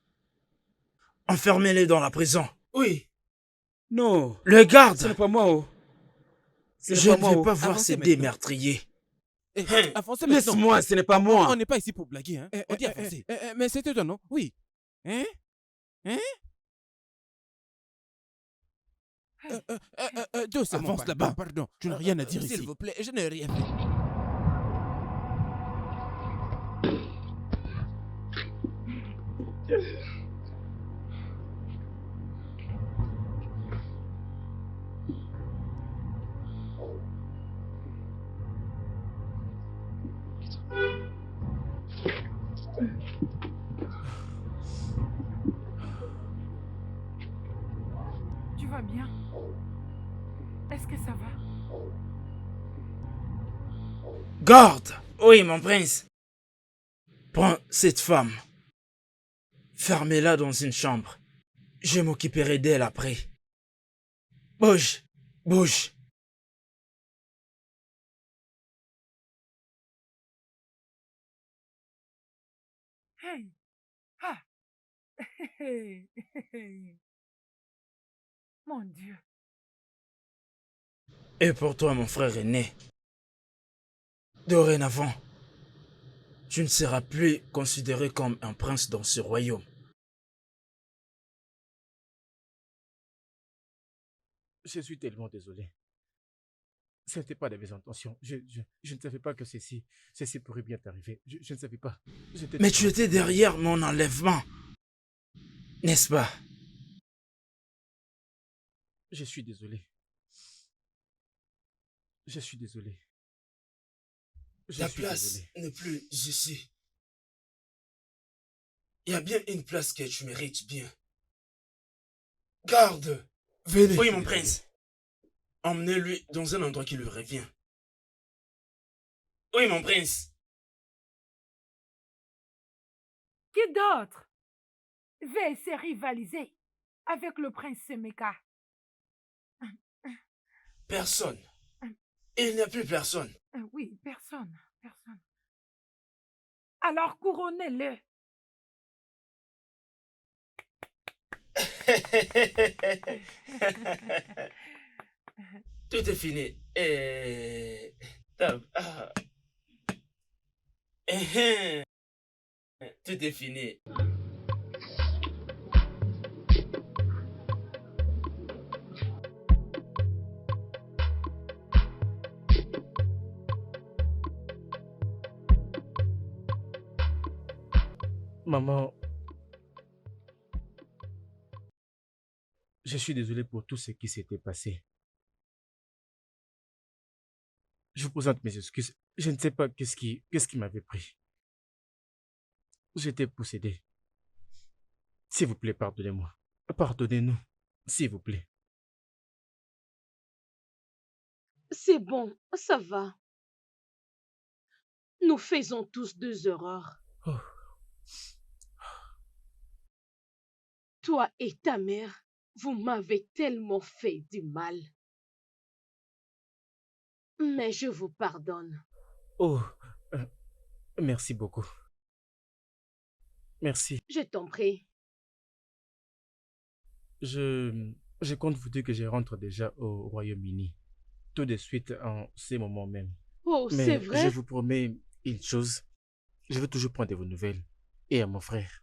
Enfermez-les dans la prison. Oui. Non. Le garde! Ce n'est pas moi, oh. Je ne veux pas voir ces deux meurtriers. Avancez maintenant. Laisse-moi, ce n'est pas moi. On n'est pas ici pour blaguer, hein. On dit avancer. Mais c'était toi, non? Oui. Hein? Doucement, avance là-bas. Pardon, tu n'as rien à dire ici. S'il vous plaît, je n'ai rien fait. Tu vas bien? Est-ce que ça va? Garde! Oui, mon prince. Prends cette femme. Fermez-la dans une chambre. Je m'occuperai d'elle après. Bouge! Bouge! Hey! Ah! Mon Dieu. Et pour toi, mon frère aîné, dorénavant, tu ne seras plus considéré comme un prince dans ce royaume. Je suis tellement désolé. Ce n'était pas de mes intentions. Je ne savais pas que ceci pourrait bien t'arriver. Je ne savais pas. Mais tu étais derrière mon enlèvement, n'est-ce pas? Je suis désolé. Je suis désolé. Ta place n'est plus ici. Il y a bien une place que tu mérites bien. Garde! Venez. Oui, mon prince. Emmenez-lui dans un endroit qui lui revient. Oui, mon prince. Qui d'autre va essayer rivaliser avec le prince Semeka? Personne. Il n'y a plus personne. Oui, personne. Alors couronnez-le. Tout est fini. Tout est fini. Maman, je suis désolé pour tout ce qui s'était passé. Je vous présente mes excuses. Je ne sais pas qu'est-ce qui m'avait pris. J'étais possédé. S'il vous plaît, pardonnez-moi. Pardonnez-nous, s'il vous plaît. C'est bon, ça va. Nous faisons tous 2 erreurs. Oh. Toi et ta mère, vous m'avez tellement fait du mal. Mais je vous pardonne. Oh, merci beaucoup. Merci. Je t'en prie. Je compte vous dire que je rentre déjà au Royaume-Uni. Tout de suite en ces moments même. Oh, Mais c'est vrai? je vous promets une chose. Je vais toujours prendre de vos nouvelles. Et à mon frère.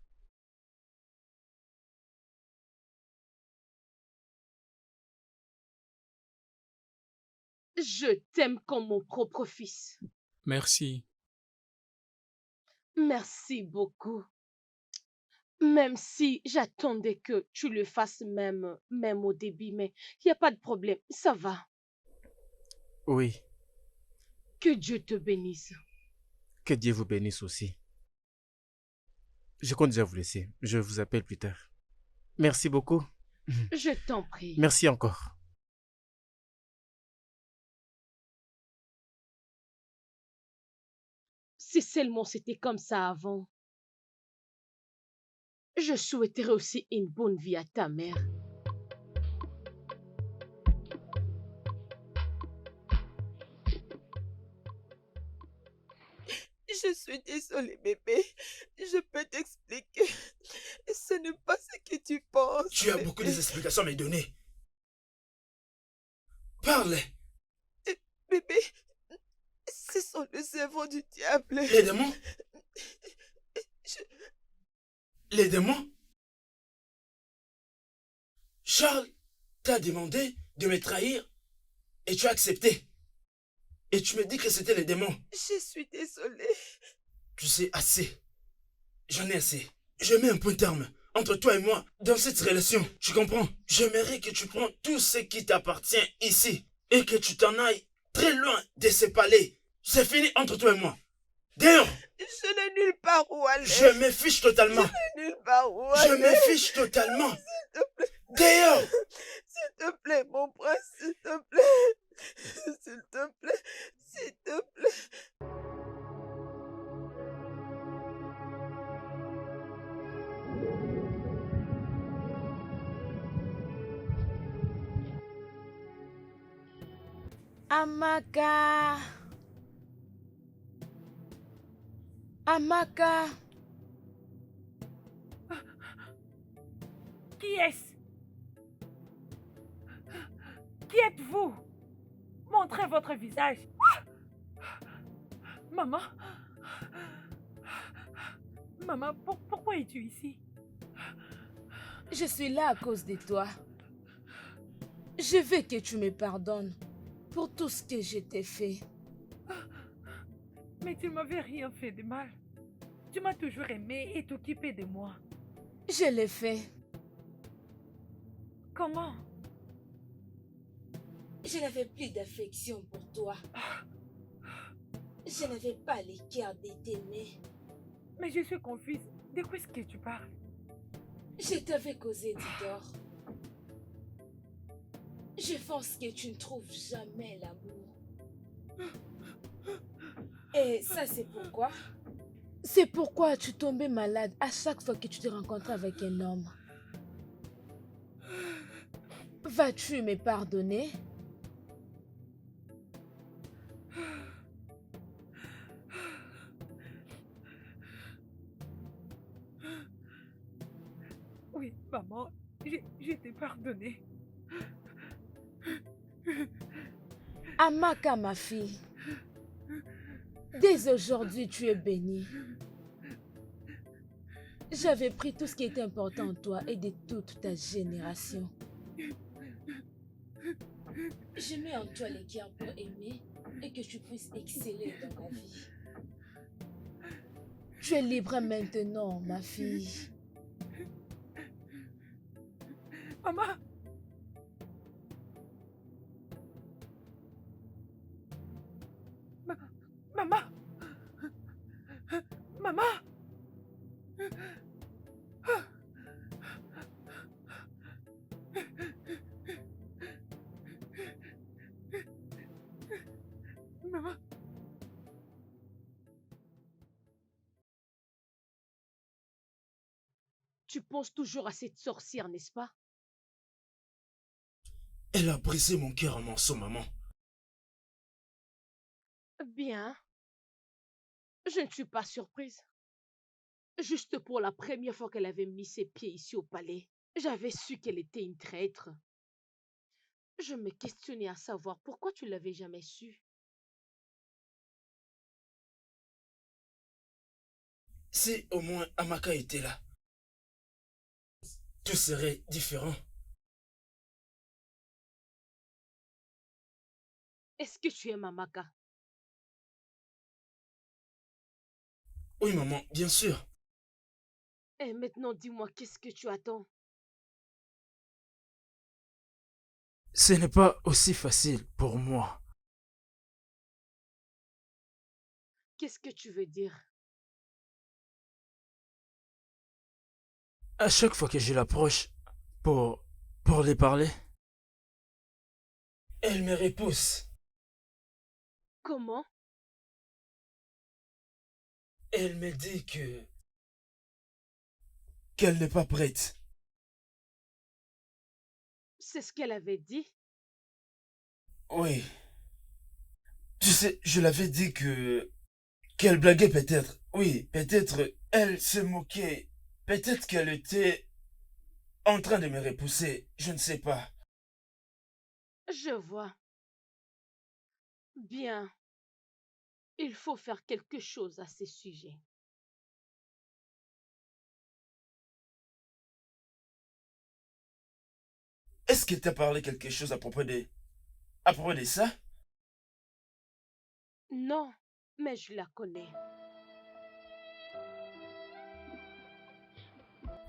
Je t'aime comme mon propre fils. Merci. Merci beaucoup. Même si j'attendais que tu le fasses même au début, mais il n'y a pas de problème, ça va. Oui. Que Dieu te bénisse. Que Dieu vous bénisse aussi. Je compte déjà vous laisser. Je vous appelle plus tard. Merci beaucoup. Je t'en prie. Merci encore. Si seulement c'était comme ça avant. Je souhaiterais aussi une bonne vie à ta mère. Je suis désolée, bébé. Je peux t'expliquer. Ce n'est pas ce que tu penses. Tu as beaucoup d'explications à me donner. Parle. Bébé, ce sont les œuvres du diable. Les démons? Les démons? Charles t'a demandé de me trahir et tu as accepté. Et tu me dis que c'était les démons. Je suis désolée. Tu sais, assez. J'en ai assez. Je mets un point terme entre toi et moi dans cette relation. Tu comprends? J'aimerais que tu prends tout ce qui t'appartient ici et que tu t'en ailles très loin de ce palais. C'est fini entre toi et moi. D'ailleurs, je n'ai nulle part où aller. Je me fiche totalement. Je n'ai nulle part où aller. Je me fiche totalement. S'il te plaît. D'ailleurs. S'il te plaît, mon prince, s'il te plaît. S'il te plaît. S'il te plaît. Amaka. Amaka. Qui est-ce? Qui êtes-vous? Montrez votre visage. Maman? Maman, pourquoi es-tu ici? Je suis là à cause de toi. Je veux que tu me pardonnes pour tout ce que je t'ai fait. Mais tu ne m'avais rien fait de mal. Tu m'as toujours aimé et t'occupé de moi. Je l'ai fait. Comment? Je n'avais plus d'affection pour toi. Je n'avais pas le cœur de t'aimer. Mais je suis confuse. De quoi est-ce que tu parles? Je t'avais causé du tort. Je pense que tu ne trouves jamais l'amour. Et ça, c'est pourquoi? C'est pourquoi tu tombais malade à chaque fois que tu te rencontrais avec un homme. Vas-tu me pardonner? Oui, maman, je t'ai pardonné. Amaka, ma fille, dès aujourd'hui, tu es bénie. J'avais pris tout ce qui était important en toi et de toute ta génération. Je mets en toi le cœur pour aimer et que tu puisses exceller dans la vie. Tu es libre maintenant, ma fille. Maman! Maman! Maman! Maman! Tu penses toujours à cette sorcière, n'est-ce pas? Elle a brisé mon cœur en morceaux, maman. Bien. Je ne suis pas surprise. Juste pour la première fois qu'elle avait mis ses pieds ici au palais, j'avais su qu'elle était une traître. Je me questionnais à savoir pourquoi tu l'avais jamais su. Si au moins Amaka était là, tout serait différent. Est-ce que tu aimes Amaka? Oui, maman, bien sûr. Et maintenant, dis-moi, qu'est-ce que tu attends? Ce n'est pas aussi facile pour moi. Qu'est-ce que tu veux dire? À chaque fois que je l'approche pour lui parler, elle me repousse. Comment? Elle me dit qu'elle n'est pas prête. C'est ce qu'elle avait dit? Oui. Tu sais, je l'avais dit qu'elle blaguait peut-être. Oui, peut-être elle se moquait. Peut-être qu'elle était en train de me repousser. Je ne sais pas. Je vois. Bien. Il faut faire quelque chose à ce sujet. Est-ce qu'elle t'a parlé quelque chose à propos de ça? Non, mais je la connais.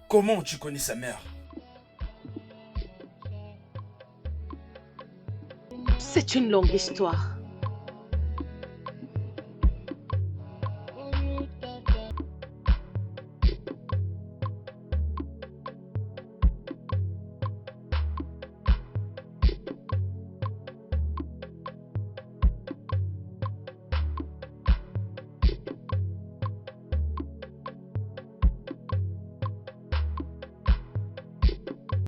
Comment tu connais sa mère? C'est une longue histoire.